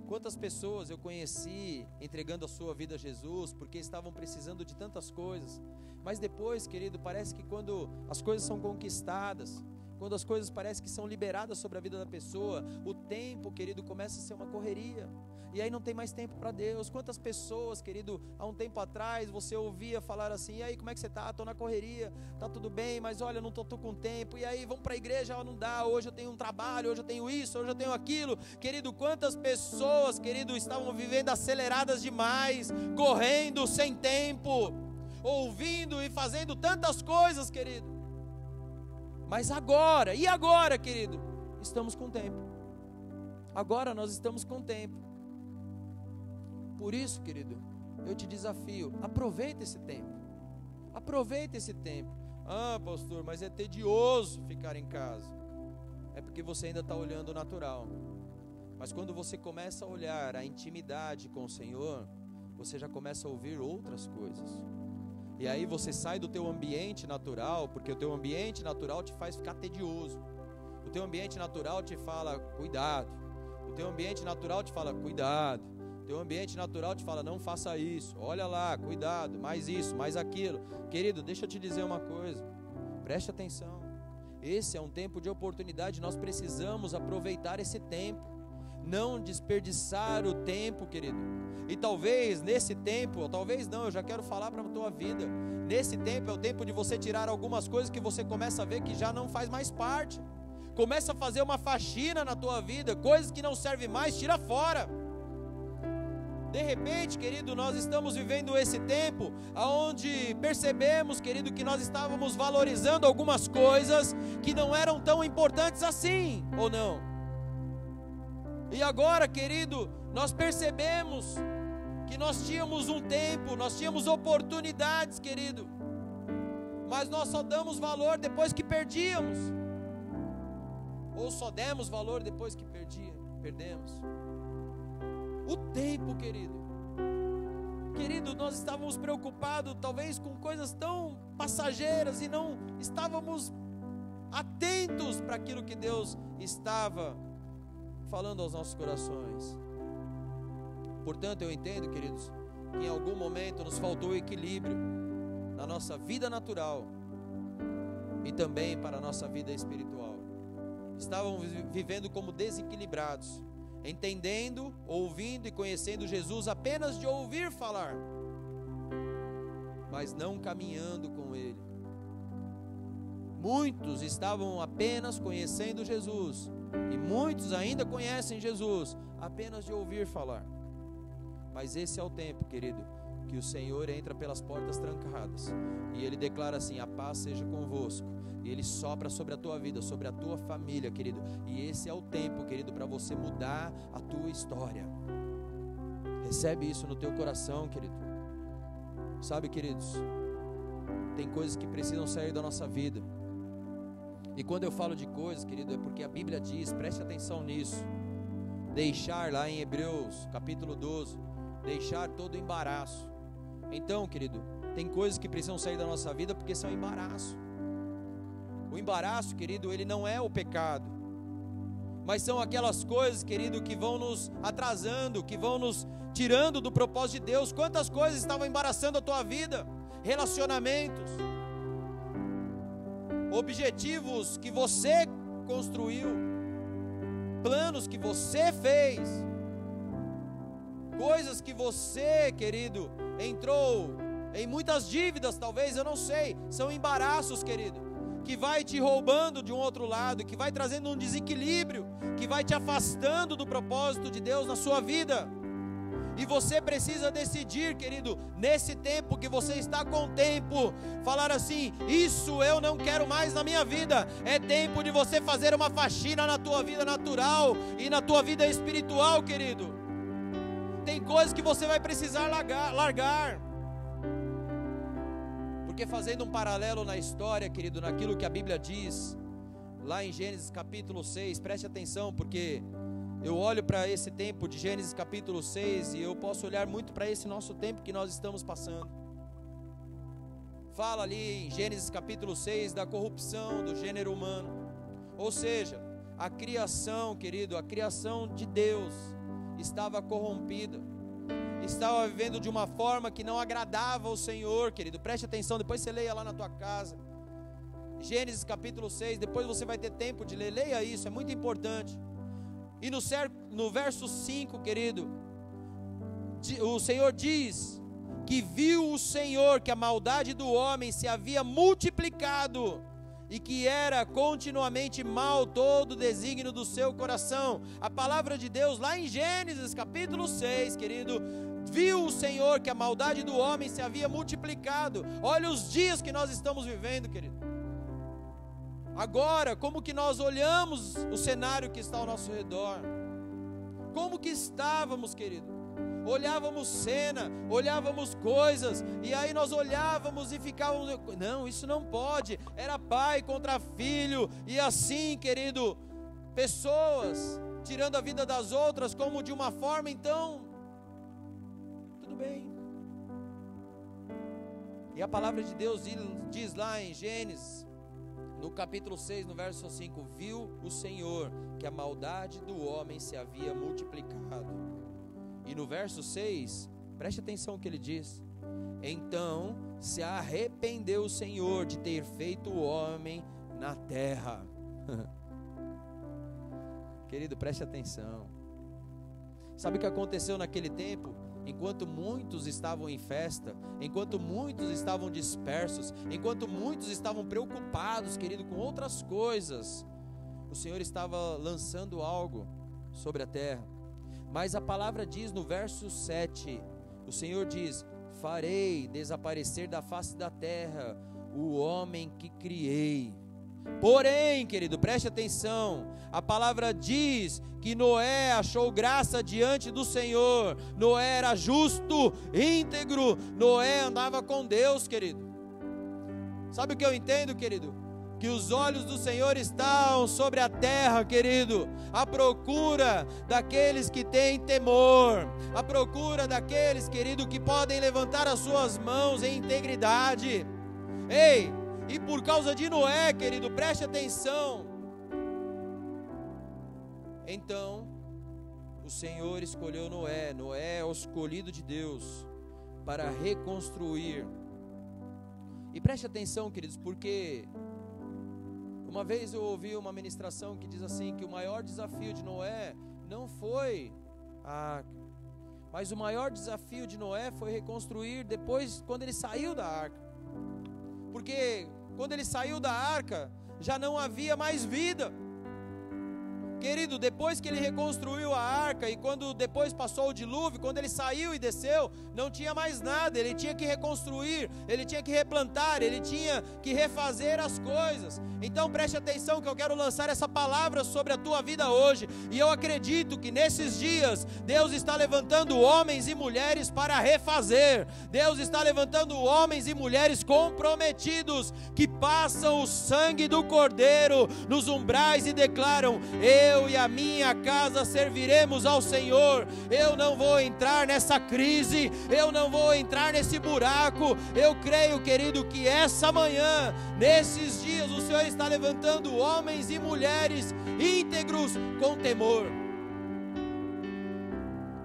S1: quantas pessoas eu conheci entregando a sua vida a Jesus, porque estavam precisando de tantas coisas, mas depois, querido, parece que quando as coisas são conquistadas, quando as coisas parecem que são liberadas sobre a vida da pessoa, o tempo, querido, começa a ser uma correria, e aí não tem mais tempo para Deus. Quantas pessoas, querido, há um tempo atrás você ouvia falar assim: e aí, como é que você está? Estou na correria, está tudo bem, mas olha, não estou com tempo. E aí, vamos para a igreja? Não dá, hoje eu tenho um trabalho, hoje eu tenho isso, hoje eu tenho aquilo. Querido, quantas pessoas, querido, estavam vivendo aceleradas demais, correndo sem tempo, ouvindo e fazendo tantas coisas, querido. Mas agora, e agora, querido? Estamos com tempo. Agora nós estamos com tempo. Por isso, querido, eu te desafio, aproveita esse tempo. Aproveita esse tempo. Ah, pastor, mas é tedioso ficar em casa. É porque você ainda está olhando o natural. Mas quando você começa a olhar a intimidade com o Senhor, você já começa a ouvir outras coisas. E aí você sai do teu ambiente natural, porque o teu ambiente natural te faz ficar tedioso. O teu ambiente natural te fala, cuidado. O teu ambiente natural te fala, cuidado. O teu ambiente natural te fala, não faça isso. Olha lá, cuidado, mais isso, mais aquilo. Querido, deixa eu te dizer uma coisa. Preste atenção. Esse é um tempo de oportunidade, nós precisamos aproveitar esse tempo. Não desperdiçar o tempo, querido. E talvez nesse tempo, ou talvez não, eu já quero falar para a tua vida. Nesse tempo é o tempo de você tirar algumas coisas que você começa a ver que já não faz mais parte. Começa a fazer uma faxina na tua vida, coisas que não servem mais, tira fora. De repente, querido, nós estamos vivendo esse tempo onde percebemos, querido, que nós estávamos valorizando algumas coisas que não eram tão importantes assim, ou não? E agora, querido, nós percebemos que nós tínhamos um tempo, nós tínhamos oportunidades, querido, mas nós só damos valor depois que perdíamos, ou só demos valor depois que perdemos. O tempo, querido, nós estávamos preocupados talvez com coisas tão passageiras e não estávamos atentos para aquilo que Deus estava falando aos nossos corações. Portanto, eu entendo, queridos, que em algum momento nos faltou equilíbrio na nossa vida natural e também para a nossa vida espiritual. Estávamos vivendo como desequilibrados, entendendo, ouvindo e conhecendo Jesus apenas de ouvir falar, mas não caminhando com Ele. Muitos estavam apenas conhecendo Jesus, e muitos ainda conhecem Jesus apenas de ouvir falar. Mas esse é o tempo, querido, que o Senhor entra pelas portas trancadas e Ele declara assim: a paz seja convosco. E Ele sopra sobre a tua vida, sobre a tua família, querido. E esse é o tempo, querido, para você mudar a tua história. Recebe isso no teu coração, querido. Sabe, queridos, tem coisas que precisam sair da nossa vida. E quando eu falo de coisas, querido, é porque a Bíblia diz, preste atenção nisso. Deixar, lá em Hebreus, capítulo 12, deixar todo embaraço. Então, querido, tem coisas que precisam sair da nossa vida porque são embaraço. O embaraço, querido, ele não é o pecado, mas são aquelas coisas, querido, que vão nos atrasando, que vão nos tirando do propósito de Deus. Quantas coisas estavam embaraçando a tua vida? Relacionamentos, objetivos que você construiu, planos que você fez, coisas que você, querido, entrou em muitas dívidas, talvez, eu não sei, são embaraços, querido, que vai te roubando de um outro lado, que vai trazendo um desequilíbrio, que vai te afastando do propósito de Deus na sua vida. E você precisa decidir, querido, nesse tempo que você está com tempo, falar assim: isso eu não quero mais na minha vida. É tempo de você fazer uma faxina na tua vida natural e na tua vida espiritual, querido. Tem coisas que você vai precisar largar. Porque fazendo um paralelo na história, querido, naquilo que a Bíblia diz, lá em Gênesis capítulo 6, preste atenção, porque eu olho para esse tempo de Gênesis capítulo 6 e eu posso olhar muito para esse nosso tempo que nós estamos passando. Fala ali em Gênesis capítulo 6 da corrupção do gênero humano, ou seja, a criação, querido, a criação de Deus estava corrompida, estava vivendo de uma forma que não agradava ao Senhor, querido. Preste atenção, depois você leia lá na tua casa, Gênesis capítulo 6, depois você vai ter tempo de ler, leia isso, é muito importante. E no verso 5, querido, o Senhor diz que viu o Senhor que a maldade do homem se havia multiplicado e que era continuamente mal todo o desígnio do seu coração. A palavra de Deus lá em Gênesis capítulo 6, querido, viu o Senhor que a maldade do homem se havia multiplicado. Olha os dias que nós estamos vivendo, querido. Agora, como que nós olhamos o cenário que está ao nosso redor? Como que estávamos, querido? Olhávamos cena, olhávamos coisas, e aí nós olhávamos e ficávamos, não, isso não pode, era pai contra filho, e assim, querido, pessoas tirando a vida das outras como de uma forma, então, tudo bem. E a palavra de Deus diz lá em Gênesis, no capítulo 6, no verso 5, viu o Senhor que a maldade do homem se havia multiplicado. E no verso 6, preste atenção no que ele diz: então se arrependeu o Senhor de ter feito o homem na terra. Querido, preste atenção. Sabe o que aconteceu naquele tempo? Enquanto muitos estavam em festa, enquanto muitos estavam dispersos, enquanto muitos estavam preocupados, querido, com outras coisas, o Senhor estava lançando algo sobre a terra. Mas a palavra diz no verso 7, o Senhor diz: farei desaparecer da face da terra o homem que criei. Porém, querido, preste atenção, a palavra diz que Noé achou graça diante do Senhor. Noé era justo, íntegro, Noé andava com Deus, querido. Sabe o que eu entendo, querido? Que os olhos do Senhor estão sobre a terra, querido, à procura daqueles que têm temor, à procura daqueles, querido, que podem levantar as suas mãos em integridade. Ei, e por causa de Noé, querido, preste atenção. Então, o Senhor escolheu Noé. Noé é o escolhido de Deus para reconstruir. E preste atenção, queridos, porque uma vez eu ouvi uma ministração que diz assim, que o maior desafio de Noé não foi a arca, mas o maior desafio de Noé foi reconstruir depois, quando ele saiu da arca. Porque quando ele saiu da arca, já não havia mais vida. Querido, depois que ele reconstruiu a arca, e quando depois passou o dilúvio, quando ele saiu e desceu, não tinha mais nada. Ele tinha que reconstruir, ele tinha que replantar, ele tinha que refazer as coisas. Então preste atenção, que eu quero lançar essa palavra sobre a tua vida hoje. E eu acredito que nesses dias Deus está levantando homens e mulheres para refazer. Deus está levantando homens e mulheres comprometidos, que passam o sangue do Cordeiro nos umbrais e declaram: eu e a minha casa serviremos ao Senhor. Eu não vou entrar nessa crise, eu não vou entrar nesse buraco. Eu creio, querido, que essa manhã, nesses dias, o Senhor está levantando homens e mulheres íntegros com temor.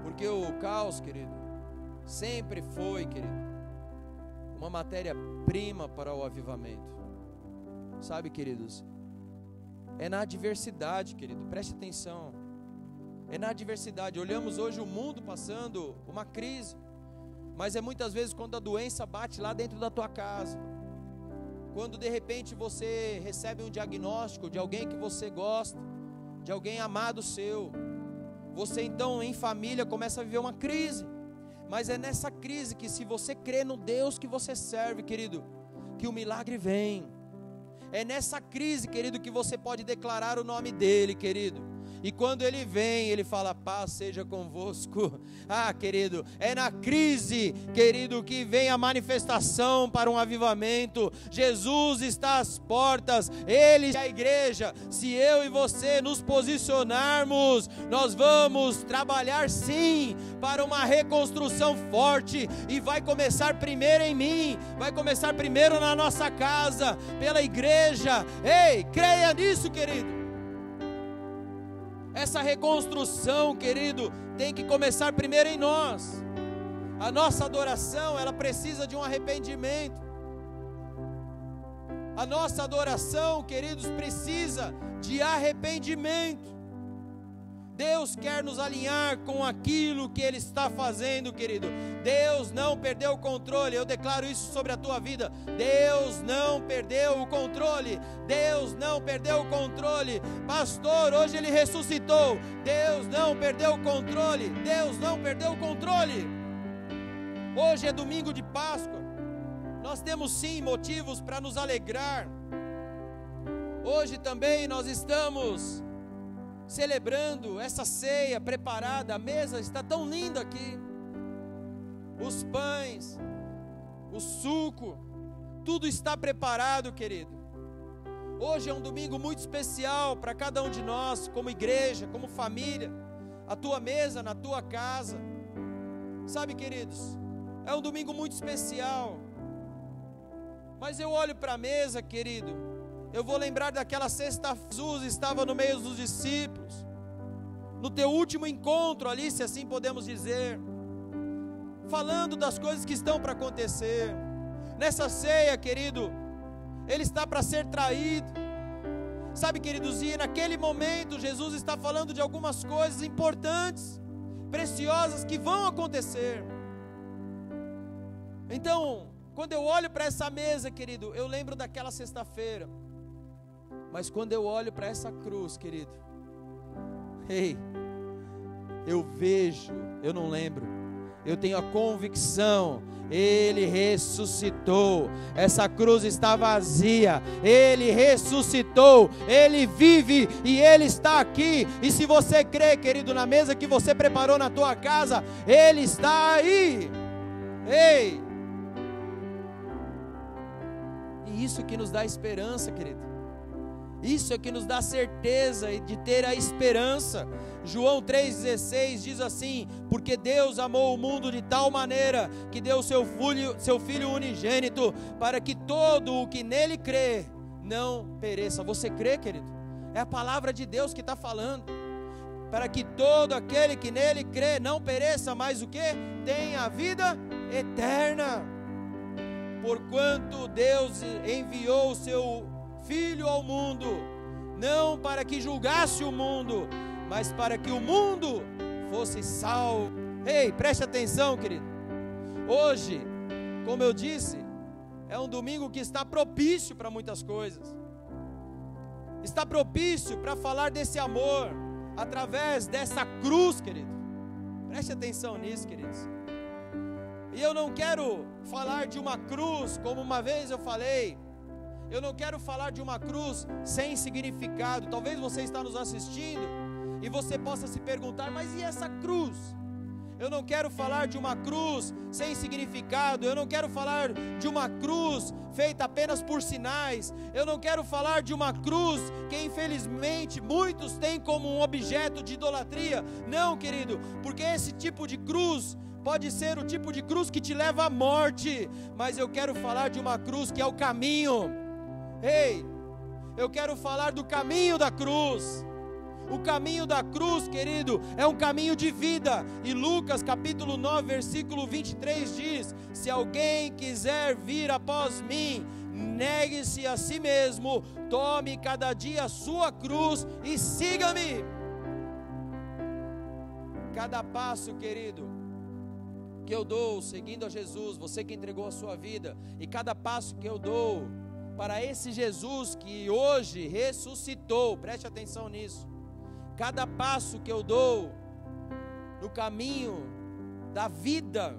S1: Porque o caos, querido, sempre foi, querido, uma matéria-prima para o avivamento. Sabe, queridos, é na adversidade, querido, preste atenção. É na adversidade. Olhamos hoje o mundo passando uma crise, mas é muitas vezes quando a doença bate lá dentro da tua casa, quando de repente você recebe um diagnóstico de alguém que você gosta, de alguém amado seu, você então em família começa a viver uma crise. Mas é nessa crise que, se você crê no Deus que você serve, querido, que o milagre vem. É nessa crise, querido, que você pode declarar o nome dele, querido. E quando ele vem, ele fala: paz seja convosco. Ah, querido, é na crise, querido, que vem a manifestação para um avivamento. Jesus está às portas, ele é a igreja. Se eu e você nos posicionarmos, nós vamos trabalhar sim para uma reconstrução forte. E vai começar primeiro em mim, vai começar primeiro na nossa casa, pela igreja. Ei, creia nisso, querido. Essa reconstrução, querido, tem que começar primeiro em nós. A nossa adoração, ela precisa de um arrependimento. A nossa adoração, queridos, precisa de arrependimento. Deus quer nos alinhar com aquilo que Ele está fazendo, querido. Deus não perdeu o controle. Eu declaro isso sobre a tua vida. Deus não perdeu o controle. Deus não perdeu o controle. Pastor, hoje Ele ressuscitou. Deus não perdeu o controle. Deus não perdeu o controle. Hoje é domingo de Páscoa. Nós temos sim motivos para nos alegrar. Hoje também nós estamos celebrando essa ceia preparada. A mesa está tão linda aqui. Os pães, o suco, tudo está preparado, querido. Hoje é um domingo muito especial para cada um de nós, como igreja, como família. A tua mesa na tua casa. Sabe, queridos, é um domingo muito especial. Mas eu olho para a mesa, querido, eu vou lembrar daquela sexta, Jesus estava no meio dos discípulos, no teu último encontro ali, se assim podemos dizer, falando das coisas que estão para acontecer. Nessa ceia, querido, Ele está para ser traído. Sabe, queridos, e naquele momento Jesus está falando de algumas coisas importantes, preciosas, que vão acontecer. Então, quando eu olho para essa mesa, querido, eu lembro daquela sexta-feira. Mas quando eu olho para essa cruz, querido, ei, eu vejo, eu não lembro, eu tenho a convicção, Ele ressuscitou, essa cruz está vazia, Ele ressuscitou, Ele vive e Ele está aqui. E se você crê, querido, na mesa que você preparou na tua casa, Ele está aí. Ei! E isso que nos dá esperança, querido. Isso é que nos dá certeza de ter a esperança. João 3,16 diz assim: porque Deus amou o mundo de tal maneira que deu seu Filho unigênito, para que todo o que nele crê não pereça. Você crê, querido? É a palavra de Deus que está falando. Para que todo aquele que nele crê não pereça, mas o que? Tenha a vida eterna. Porquanto Deus enviou o seu Filho ao mundo, não para que julgasse o mundo, mas para que o mundo fosse salvo. Ei, preste atenção, querido. Hoje, como eu disse, é um domingo que está propício para muitas coisas. Está propício para falar desse amor através dessa cruz, querido. Preste atenção nisso, queridos. E eu não quero falar de uma cruz, como uma vez eu falei. Eu não quero falar de uma cruz sem significado. Talvez você está nos assistindo e você possa se perguntar: mas e essa cruz? Eu não quero falar de uma cruz sem significado. Eu não quero falar de uma cruz feita apenas por sinais. Eu não quero falar de uma cruz que infelizmente muitos têm como um objeto de idolatria. Não, querido, porque esse tipo de cruz pode ser o tipo de cruz que te leva à morte. Mas eu quero falar de uma cruz que é o caminho. Ei, eu quero falar do caminho da cruz. O caminho da cruz, querido, é um caminho de vida. E Lucas capítulo 9, versículo 23 diz: se alguém quiser vir após mim, negue-se a si mesmo, tome cada dia a sua cruz e siga-me. Cada passo, querido, que eu dou seguindo a Jesus, você que entregou a sua vida, e cada passo que eu dou para esse Jesus que hoje ressuscitou, preste atenção nisso. Cada passo que eu dou no caminho da vida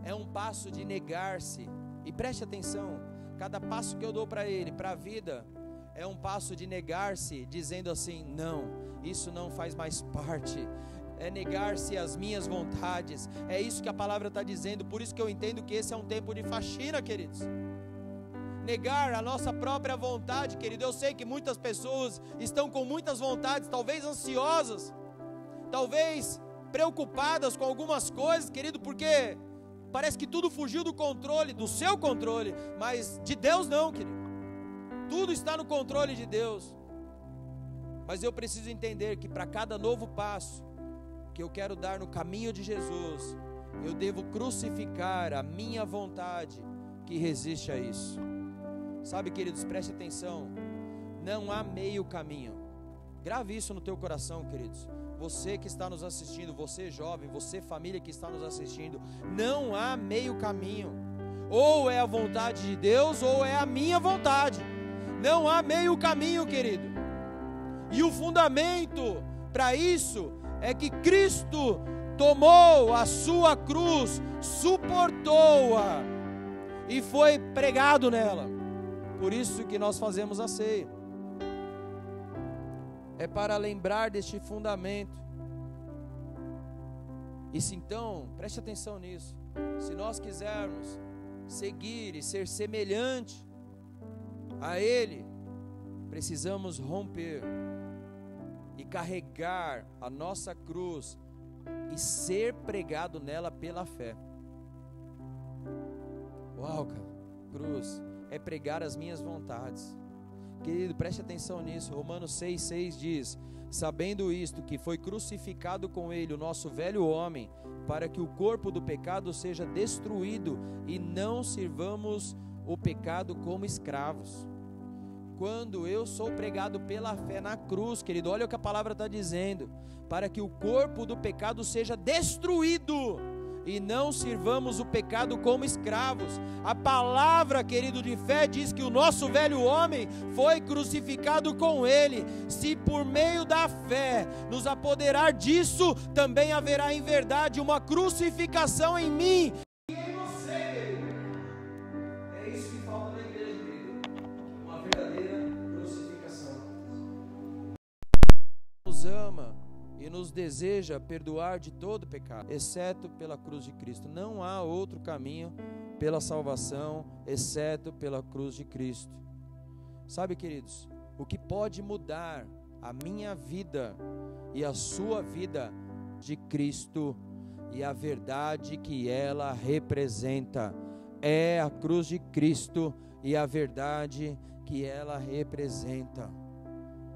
S1: é um passo de negar-se. E preste atenção, cada passo que eu dou para Ele, para a vida, é um passo de negar-se, dizendo assim: não, isso não faz mais parte. É negar-se às minhas vontades. É isso que a palavra está dizendo. Por isso que eu entendo que esse é um tempo de faxina, queridos. Negar a nossa própria vontade, querido. Eu sei que muitas pessoas estão com muitas vontades, talvez ansiosas, talvez preocupadas com algumas coisas, querido, porque parece que tudo fugiu do controle, do seu controle, mas de Deus não, querido. Tudo está no controle de Deus. Mas eu preciso entender que para cada novo passo que eu quero dar no caminho de Jesus, eu devo crucificar a minha vontade que resiste a isso. Sabe, queridos, preste atenção, não há meio caminho. Grave isso no teu coração, queridos. Você que está nos assistindo, você jovem, você família que está nos assistindo, não há meio caminho. Ou é a vontade de Deus ou é a minha vontade. Não há meio caminho, querido. E o fundamento para isso é que Cristo tomou a sua cruz, suportou-a e foi pregado nela. Por isso que nós fazemos a ceia. É para lembrar deste fundamento. E se então, preste atenção nisso, se nós quisermos seguir e ser semelhante a Ele, precisamos romper e carregar a nossa cruz e ser pregado nela pela fé. Uau, cara, cruz é pregar as minhas vontades. Querido, preste atenção nisso. Romanos 6,6 diz: sabendo isto, que foi crucificado com Ele o nosso velho homem, para que o corpo do pecado seja destruído e não sirvamos o pecado como escravos. Quando eu sou pregado pela fé na cruz, querido, olha o que a palavra está dizendo: para que o corpo do pecado seja destruído e não sirvamos o pecado como escravos. A palavra, querido, de fé diz que o nosso velho homem foi crucificado com ele. Se por meio da fé nos apoderar disso, também haverá em verdade uma crucificação em mim e em você, querido. É isso que falta na igreja, querido. Uma verdadeira crucificação. Nos ama e nos deseja perdoar de todo pecado, exceto pela cruz de Cristo. Não há outro caminho pela salvação, exceto pela cruz de Cristo. Sabe, queridos, o que pode mudar a minha vida e a sua vida de Cristo e a verdade que ela representa é a cruz de Cristo e a verdade que ela representa.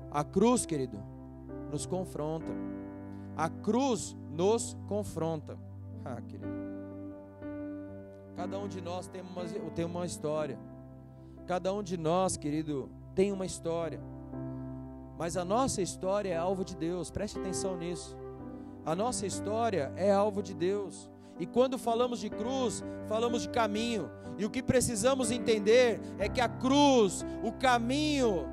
S1: A cruz, querido, nos confronta. A cruz nos confronta. Querido, cada um de nós tem uma história. Cada um de nós, querido, tem uma história. Mas a nossa história é alvo de Deus. Preste atenção nisso. A nossa história é alvo de Deus. E quando falamos de cruz, falamos de caminho. E o que precisamos entender é que a cruz, o caminho,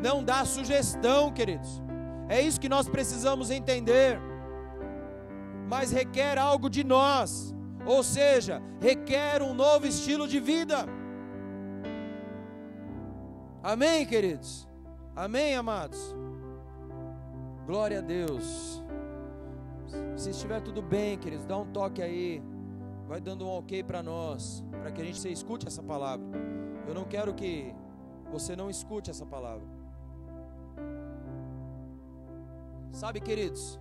S1: não dá sugestão, queridos. É isso que nós precisamos entender. Mas requer algo de nós. Ou seja, requer um novo estilo de vida. Amém, queridos? Amém, amados? Glória a Deus. Se estiver tudo bem, queridos, dá um toque aí. Vai dando um ok para nós, para que você escute essa palavra. Eu não quero que você não escute essa palavra. Sabe, queridos,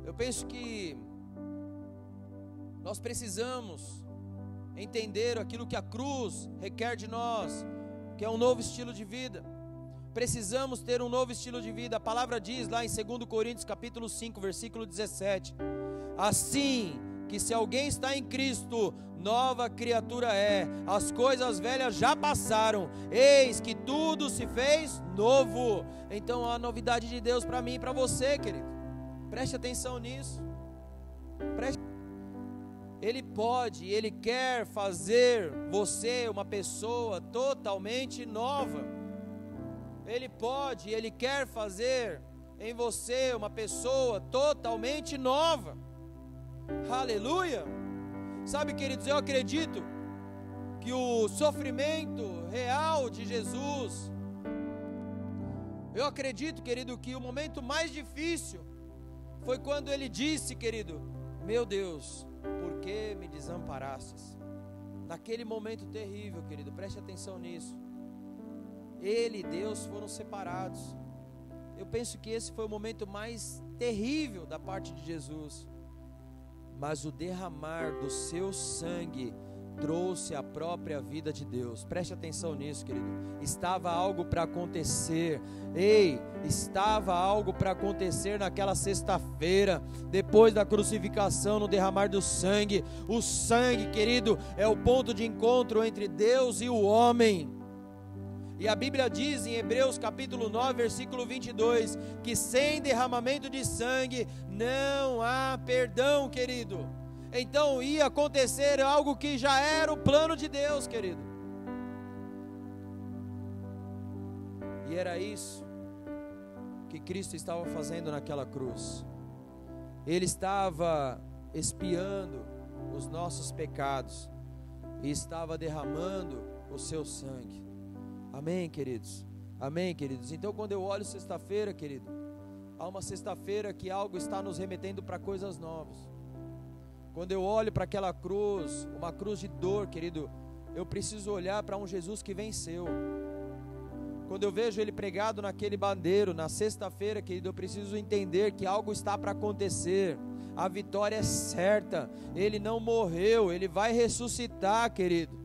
S1: eu penso que nós precisamos entender aquilo que a cruz requer de nós, que é um novo estilo de vida. Precisamos ter um novo estilo de vida. A palavra diz lá em 2 Coríntios capítulo 5, versículo 17: assim que se alguém está em Cristo, nova criatura é, as coisas velhas já passaram, eis que tudo se fez novo. Então há novidade de Deus para mim e para você, querido. Preste atenção nisso. Ele pode, Ele quer fazer você uma pessoa totalmente nova. Ele pode, Ele quer fazer em você uma pessoa totalmente nova. Aleluia! Sabe, queridos, eu acredito que o sofrimento real de Jesus, eu acredito, querido, que o momento mais difícil foi quando Ele disse, querido: meu Deus, por que me desamparastes? Naquele momento terrível, querido, preste atenção nisso. Ele e Deus foram separados. Eu penso que esse foi o momento mais terrível da parte de Jesus. Mas o derramar do seu sangue trouxe a própria vida de Deus. Preste atenção nisso, querido. Estava algo para acontecer. Estava algo para acontecer naquela sexta-feira, depois da crucificação, no derramar do sangue. O sangue, querido, é o ponto de encontro entre Deus e o homem. E a Bíblia diz em Hebreus capítulo 9, versículo 22, que sem derramamento de sangue não há perdão, querido. Então ia acontecer algo que já era o plano de Deus, querido. E era isso que Cristo estava fazendo naquela cruz. Ele estava expiando os nossos pecados e estava derramando o seu sangue. Amém, queridos? Amém, queridos? Então, quando eu olho sexta-feira, querido, há uma sexta-feira que algo está nos remetendo para coisas novas. Quando eu olho para aquela cruz, uma cruz de dor, querido, eu preciso olhar para um Jesus que venceu. Quando eu vejo Ele pregado naquele bandeiro, na sexta-feira, querido, eu preciso entender que algo está para acontecer. A vitória é certa. Ele não morreu, Ele vai ressuscitar, querido.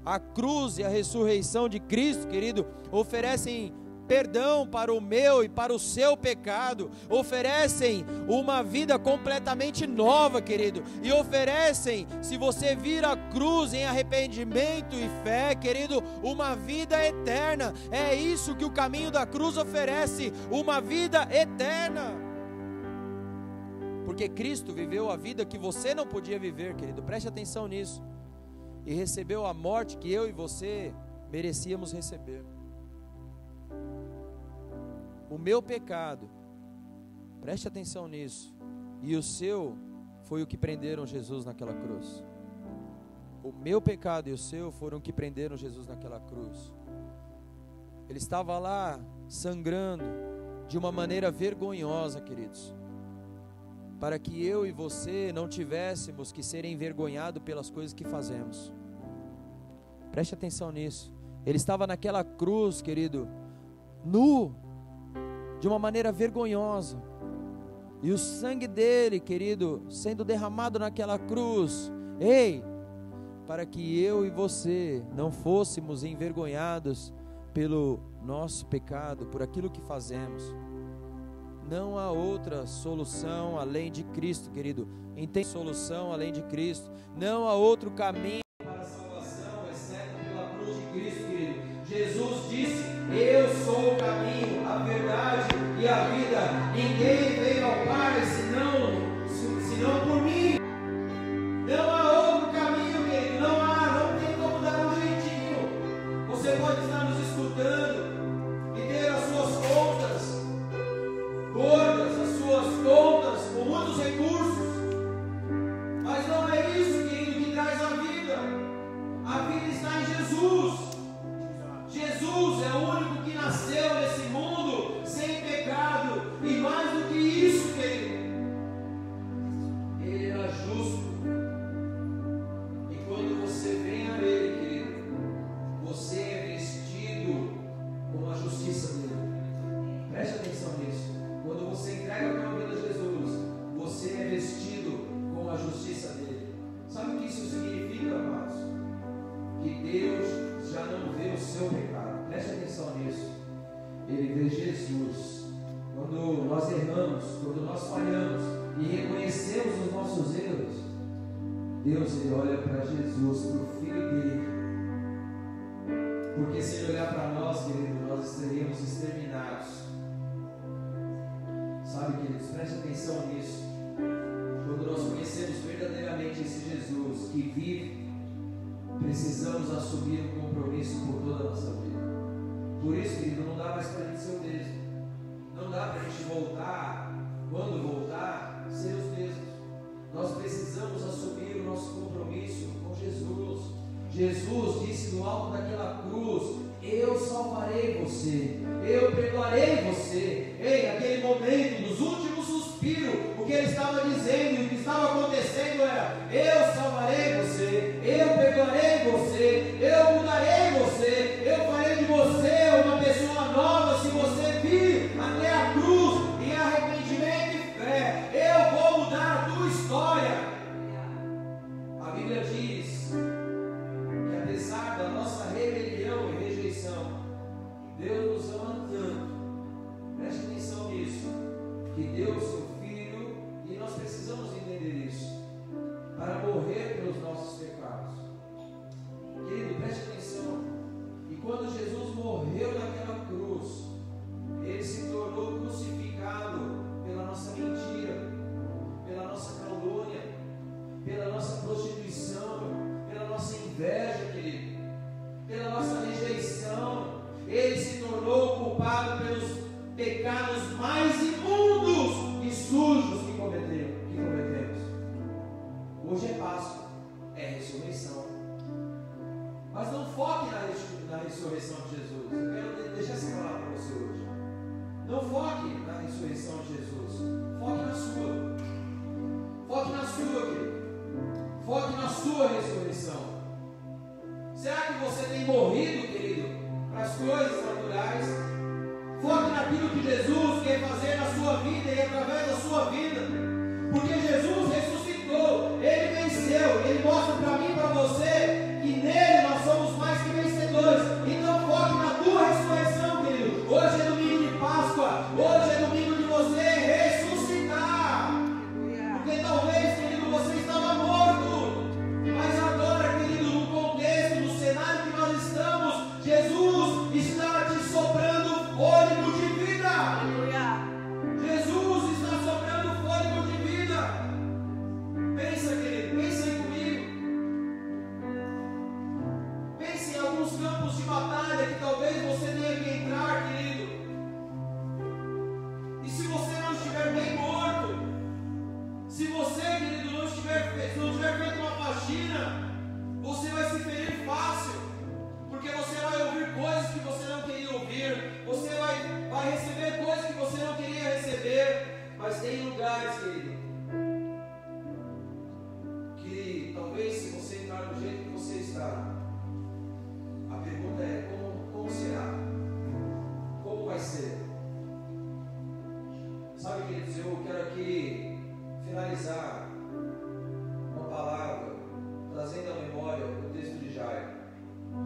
S1: A cruz e a ressurreição de Cristo, querido, oferecem perdão para o meu e para o seu pecado, oferecem uma vida completamente nova, querido, e oferecem, se você vir a cruz em arrependimento e fé, querido, uma vida eterna. É isso que o caminho da cruz oferece, uma vida eterna. Porque Cristo viveu a vida que você não podia viver, querido. Preste atenção nisso. E recebeu a morte que eu e você merecíamos receber. O meu pecado, preste atenção nisso, e o seu foi o que prenderam Jesus naquela cruz. O meu pecado e o seu foram o que prenderam Jesus naquela cruz. Ele estava lá sangrando de uma maneira vergonhosa, queridos, para que eu e você não tivéssemos que ser envergonhados pelas coisas que fazemos. Preste atenção nisso. Ele estava naquela cruz, querido, nu, de uma maneira vergonhosa, e o sangue dele, querido, sendo derramado naquela cruz, para que eu e você não fôssemos envergonhados pelo nosso pecado, por aquilo que fazemos. Não há outra solução além de Cristo, querido. Entende? Solução além de Cristo. Não há outro caminho para a salvação exceto pela cruz de Cristo, querido. Jesus disse: eu sou o caminho, a verdade e a vida. Ninguém veio ao Pai senão por mim. Não há outro caminho, querido. Não tem como dar um jeitinho. Você pode estar nos escutando e ter as suas contas gordas, as suas contas com muitos recursos, mas não é isso, querido, que traz a vida. A vida está em Jesus. Jesus é o único que nasceu nesse mundo sem pecado, e mais do que isso, querido, Ele era justo. E quando você vem a Ele, querido, você é vestido com a justiça dele. Preste atenção nisso. Quando você entrega a tua vida a Jesus, você é vestido com a justiça dele. Sabe o que isso significa, amados? Que Deus já não vê o seu pecado. Preste atenção nisso. Ele vê Jesus. Quando nós erramos, quando nós falhamos e reconhecemos os nossos erros, Deus, Ele olha para Jesus, para o Filho dele. Porque se Ele olhar para nós, querido, nós estaríamos exterminados. Sabe, queridos, preste atenção nisso. Quando nós conhecemos verdadeiramente esse Jesus que vive, precisamos assumir um compromisso por toda a nossa vida. Por isso, querido, não dá mais para a gente ser o mesmo. Não dá para a gente voltar, quando voltar, ser os mesmos. Nós precisamos assumir o nosso compromisso com Jesus. Jesus disse no alto daquela cruz: eu salvarei você, eu perdoarei você. Naquele momento, nos últimos suspiros, o que ele estava dizendo, o que estava acontecendo era: eu salvarei você, eu perdoarei você, eu mudarei você, eu farei de você uma pessoa nova se você vir até a cruz em arrependimento e fé. Eu vou mudar a tua história. A Bíblia diz que apesar da nossa rebelião e rejeição, Deus nos ama tanto. Preste atenção nisso, que deu seu Filho, e nós precisamos entender isso, para morrer pelos nossos pecados. Querido, preste atenção. E quando Jesus morreu naquela cruz, Ele se tornou crucificado pela nossa mentira, pela nossa calúnia, pela nossa prostituição, pela nossa inveja, querido, pela nossa rejeição. Ele se tornou culpado pelos pecados mais imundos e sujos que cometemos. Hoje é Páscoa, é ressurreição. Mas não foque na ressurreição de Jesus. Eu quero deixar essa palavra para você hoje. Não foque na ressurreição de Jesus. Foque na sua. Foque na sua, querido. Foque na sua ressurreição. Será que você tem morrido, querido, para as coisas naturais? Foque naquilo que Jesus quer fazer na sua vida e através da sua vida. Porque Jesus ressuscitou, Ele venceu. Ele mostra para mim e para você que nele nós somos mais que vencedores. Então foque na tua ressurreição, querido. Hoje é domingo de Páscoa. Hoje é domingo de você ressuscitar. Porque talvez, querido, você estava morto, mas agora, querido, no contexto, no cenário que nós estamos, Jesus está te soprando fôlego de vida. Mas tem lugares, querido, que talvez se você entrar do jeito que você está, a pergunta é: como será? Como vai ser? Sabe, queridos, eu quero aqui finalizar uma palavra trazendo à memória o texto de Jairo,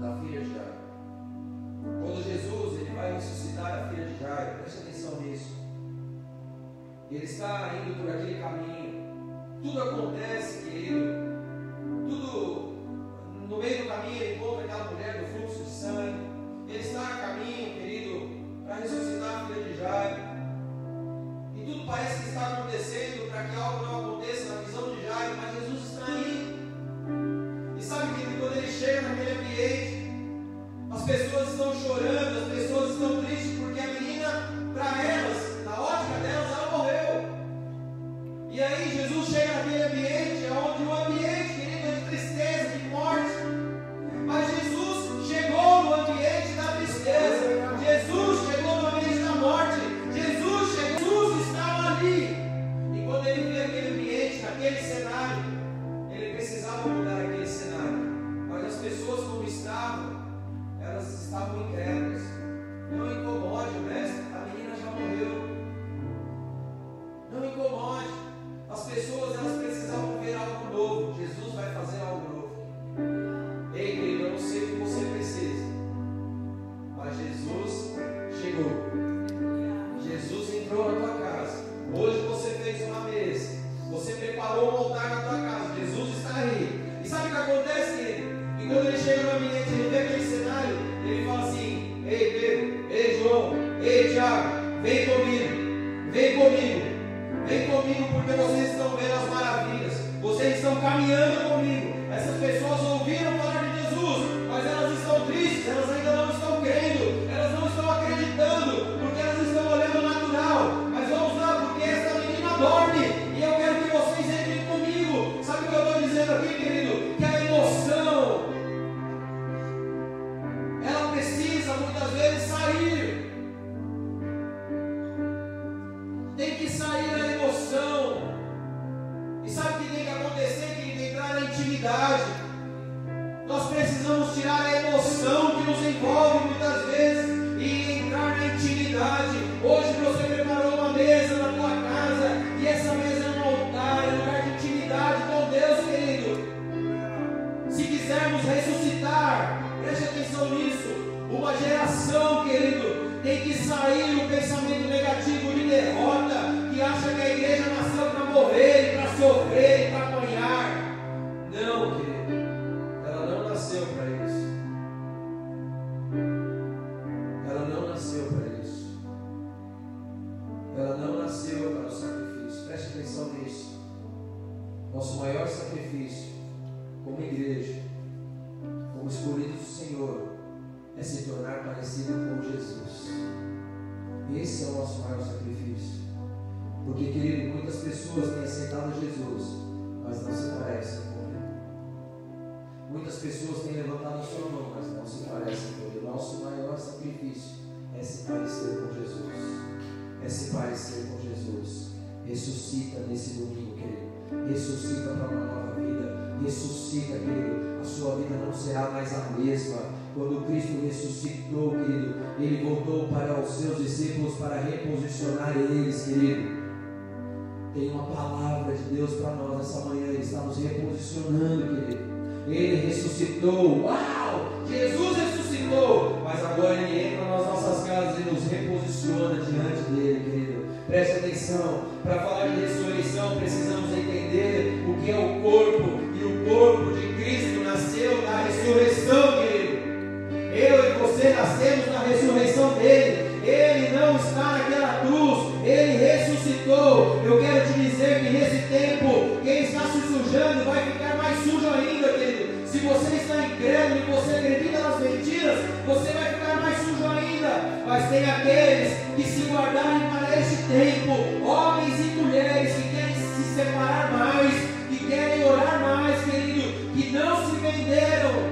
S1: da filha de Jairo. Quando Jesus ele vai ressuscitar a filha de Jairo, preste atenção nisso. Ele está indo por aquele caminho. Tudo acontece, querido. Tudo no meio do caminho ele encontra aquela mulher do fluxo de sangue. Ele está a caminho, querido, para ressuscitar a filha de Jairo. E tudo parece que está acontecendo para que algo não aconteça na visão de Jairo, mas Jesus está aí. E sabe, querido, quando ele chega naquele ambiente, as pessoas estão chorando, as pessoas estão tristes, porque a menina, para elas, na ótica delas, ela morreu. E aí Jesus chega naquele ambiente, onde o ambiente, querido, é de tristeza, de morte. Mas Jesus chegou no ambiente da tristeza. Jesus chegou no ambiente da morte. Jesus estava ali. E quando ele vê aquele ambiente, naquele cenário, ele precisava mudar aquele cenário. Mas as pessoas como estavam, elas estavam incrédulas. Não incomode, mestre, a menina já morreu. Não incomode. As pessoas, elas precisavam ver algo novo. Jesus vai fazer algo novo. Ei, querido, eu não sei o que você precisa, mas Jesus chegou. Jesus entrou na tua casa. Hoje você fez uma mesa, você preparou um altar na tua casa. Jesus está aí. E sabe o que acontece, querido? E quando ele chega no ambiente, ele vê aquele cenário, ele fala assim: ei Pedro, ei João, ei Tiago, vem comigo, vem comigo. Vem comigo, porque vocês estão vendo as maravilhas. Vocês estão caminhando comigo. Essas pessoas ouviram falar de Jesus, mas elas estão tristes, elas ainda não estão crendo, elas não estão acreditando, porque elas estão olhando o natural. Mas vamos lá, porque essa menina dorme, e eu quero que vocês entrem comigo. Sabe o que eu estou dizendo aqui, querido? Que a emoção, ela precisa muitas vezes sair. Tem que sair a emoção. E sabe o que tem que acontecer? Tem que entrar na intimidade. Nós precisamos tirar a emoção que nos envolve muitas vezes e entrar na intimidade. Hoje você preparou uma mesa na tua casa, e essa mesa é um altar, é um lugar de intimidade com Deus, querido. Se quisermos ressuscitar, preste atenção nisso. Uma geração, querido, tem que sair o pensamento negativo de derrota, que acha que a igreja nasceu para morrer, para sofrer, para apanhar. Não, querido, ela não nasceu para isso. Ela não nasceu para isso. Ela não nasceu para o sacrifício. Preste atenção nisso. Nosso maior sacrifício, como igreja, como escolhidos do Senhor, é se tornar parecido com Jesus. Esse é o nosso maior sacrifício. Porque, querido, muitas pessoas têm aceitado Jesus, mas não se parecem com Ele. Muitas pessoas têm levantado a sua mão, mas não se parecem com Ele. Nosso maior sacrifício é se parecer com Jesus. É se parecer com Jesus. Ressuscita nesse domingo, querido. Ressuscita para uma nova vida. Ressuscita, querido. A sua vida não será mais a mesma. Quando Cristo ressuscitou, querido, Ele voltou para os seus discípulos para reposicionar eles, querido. Tem uma palavra de Deus para nós essa manhã. Ele está nos reposicionando, querido. Ele ressuscitou. Uau! Jesus ressuscitou. Mas agora Ele entra nas nossas casas e nos reposiciona diante dEle, querido. Preste atenção. Para falar de ressurreição, precisamos entender o que é o corpo. E o corpo de Cristo nasceu na ressurreição, querido. Eu e você nascemos na ressurreição dele. Ele não está naquela cruz, Ele ressuscitou. Eu quero te dizer que nesse tempo, quem está se sujando vai ficar mais sujo ainda, querido. Se você está incrédulo e você acredita nas mentiras, você vai ficar mais sujo ainda. Mas tem aqueles que se guardarem para este tempo, homens e mulheres que querem se separar mais, que querem orar mais, querido, que não se venderam,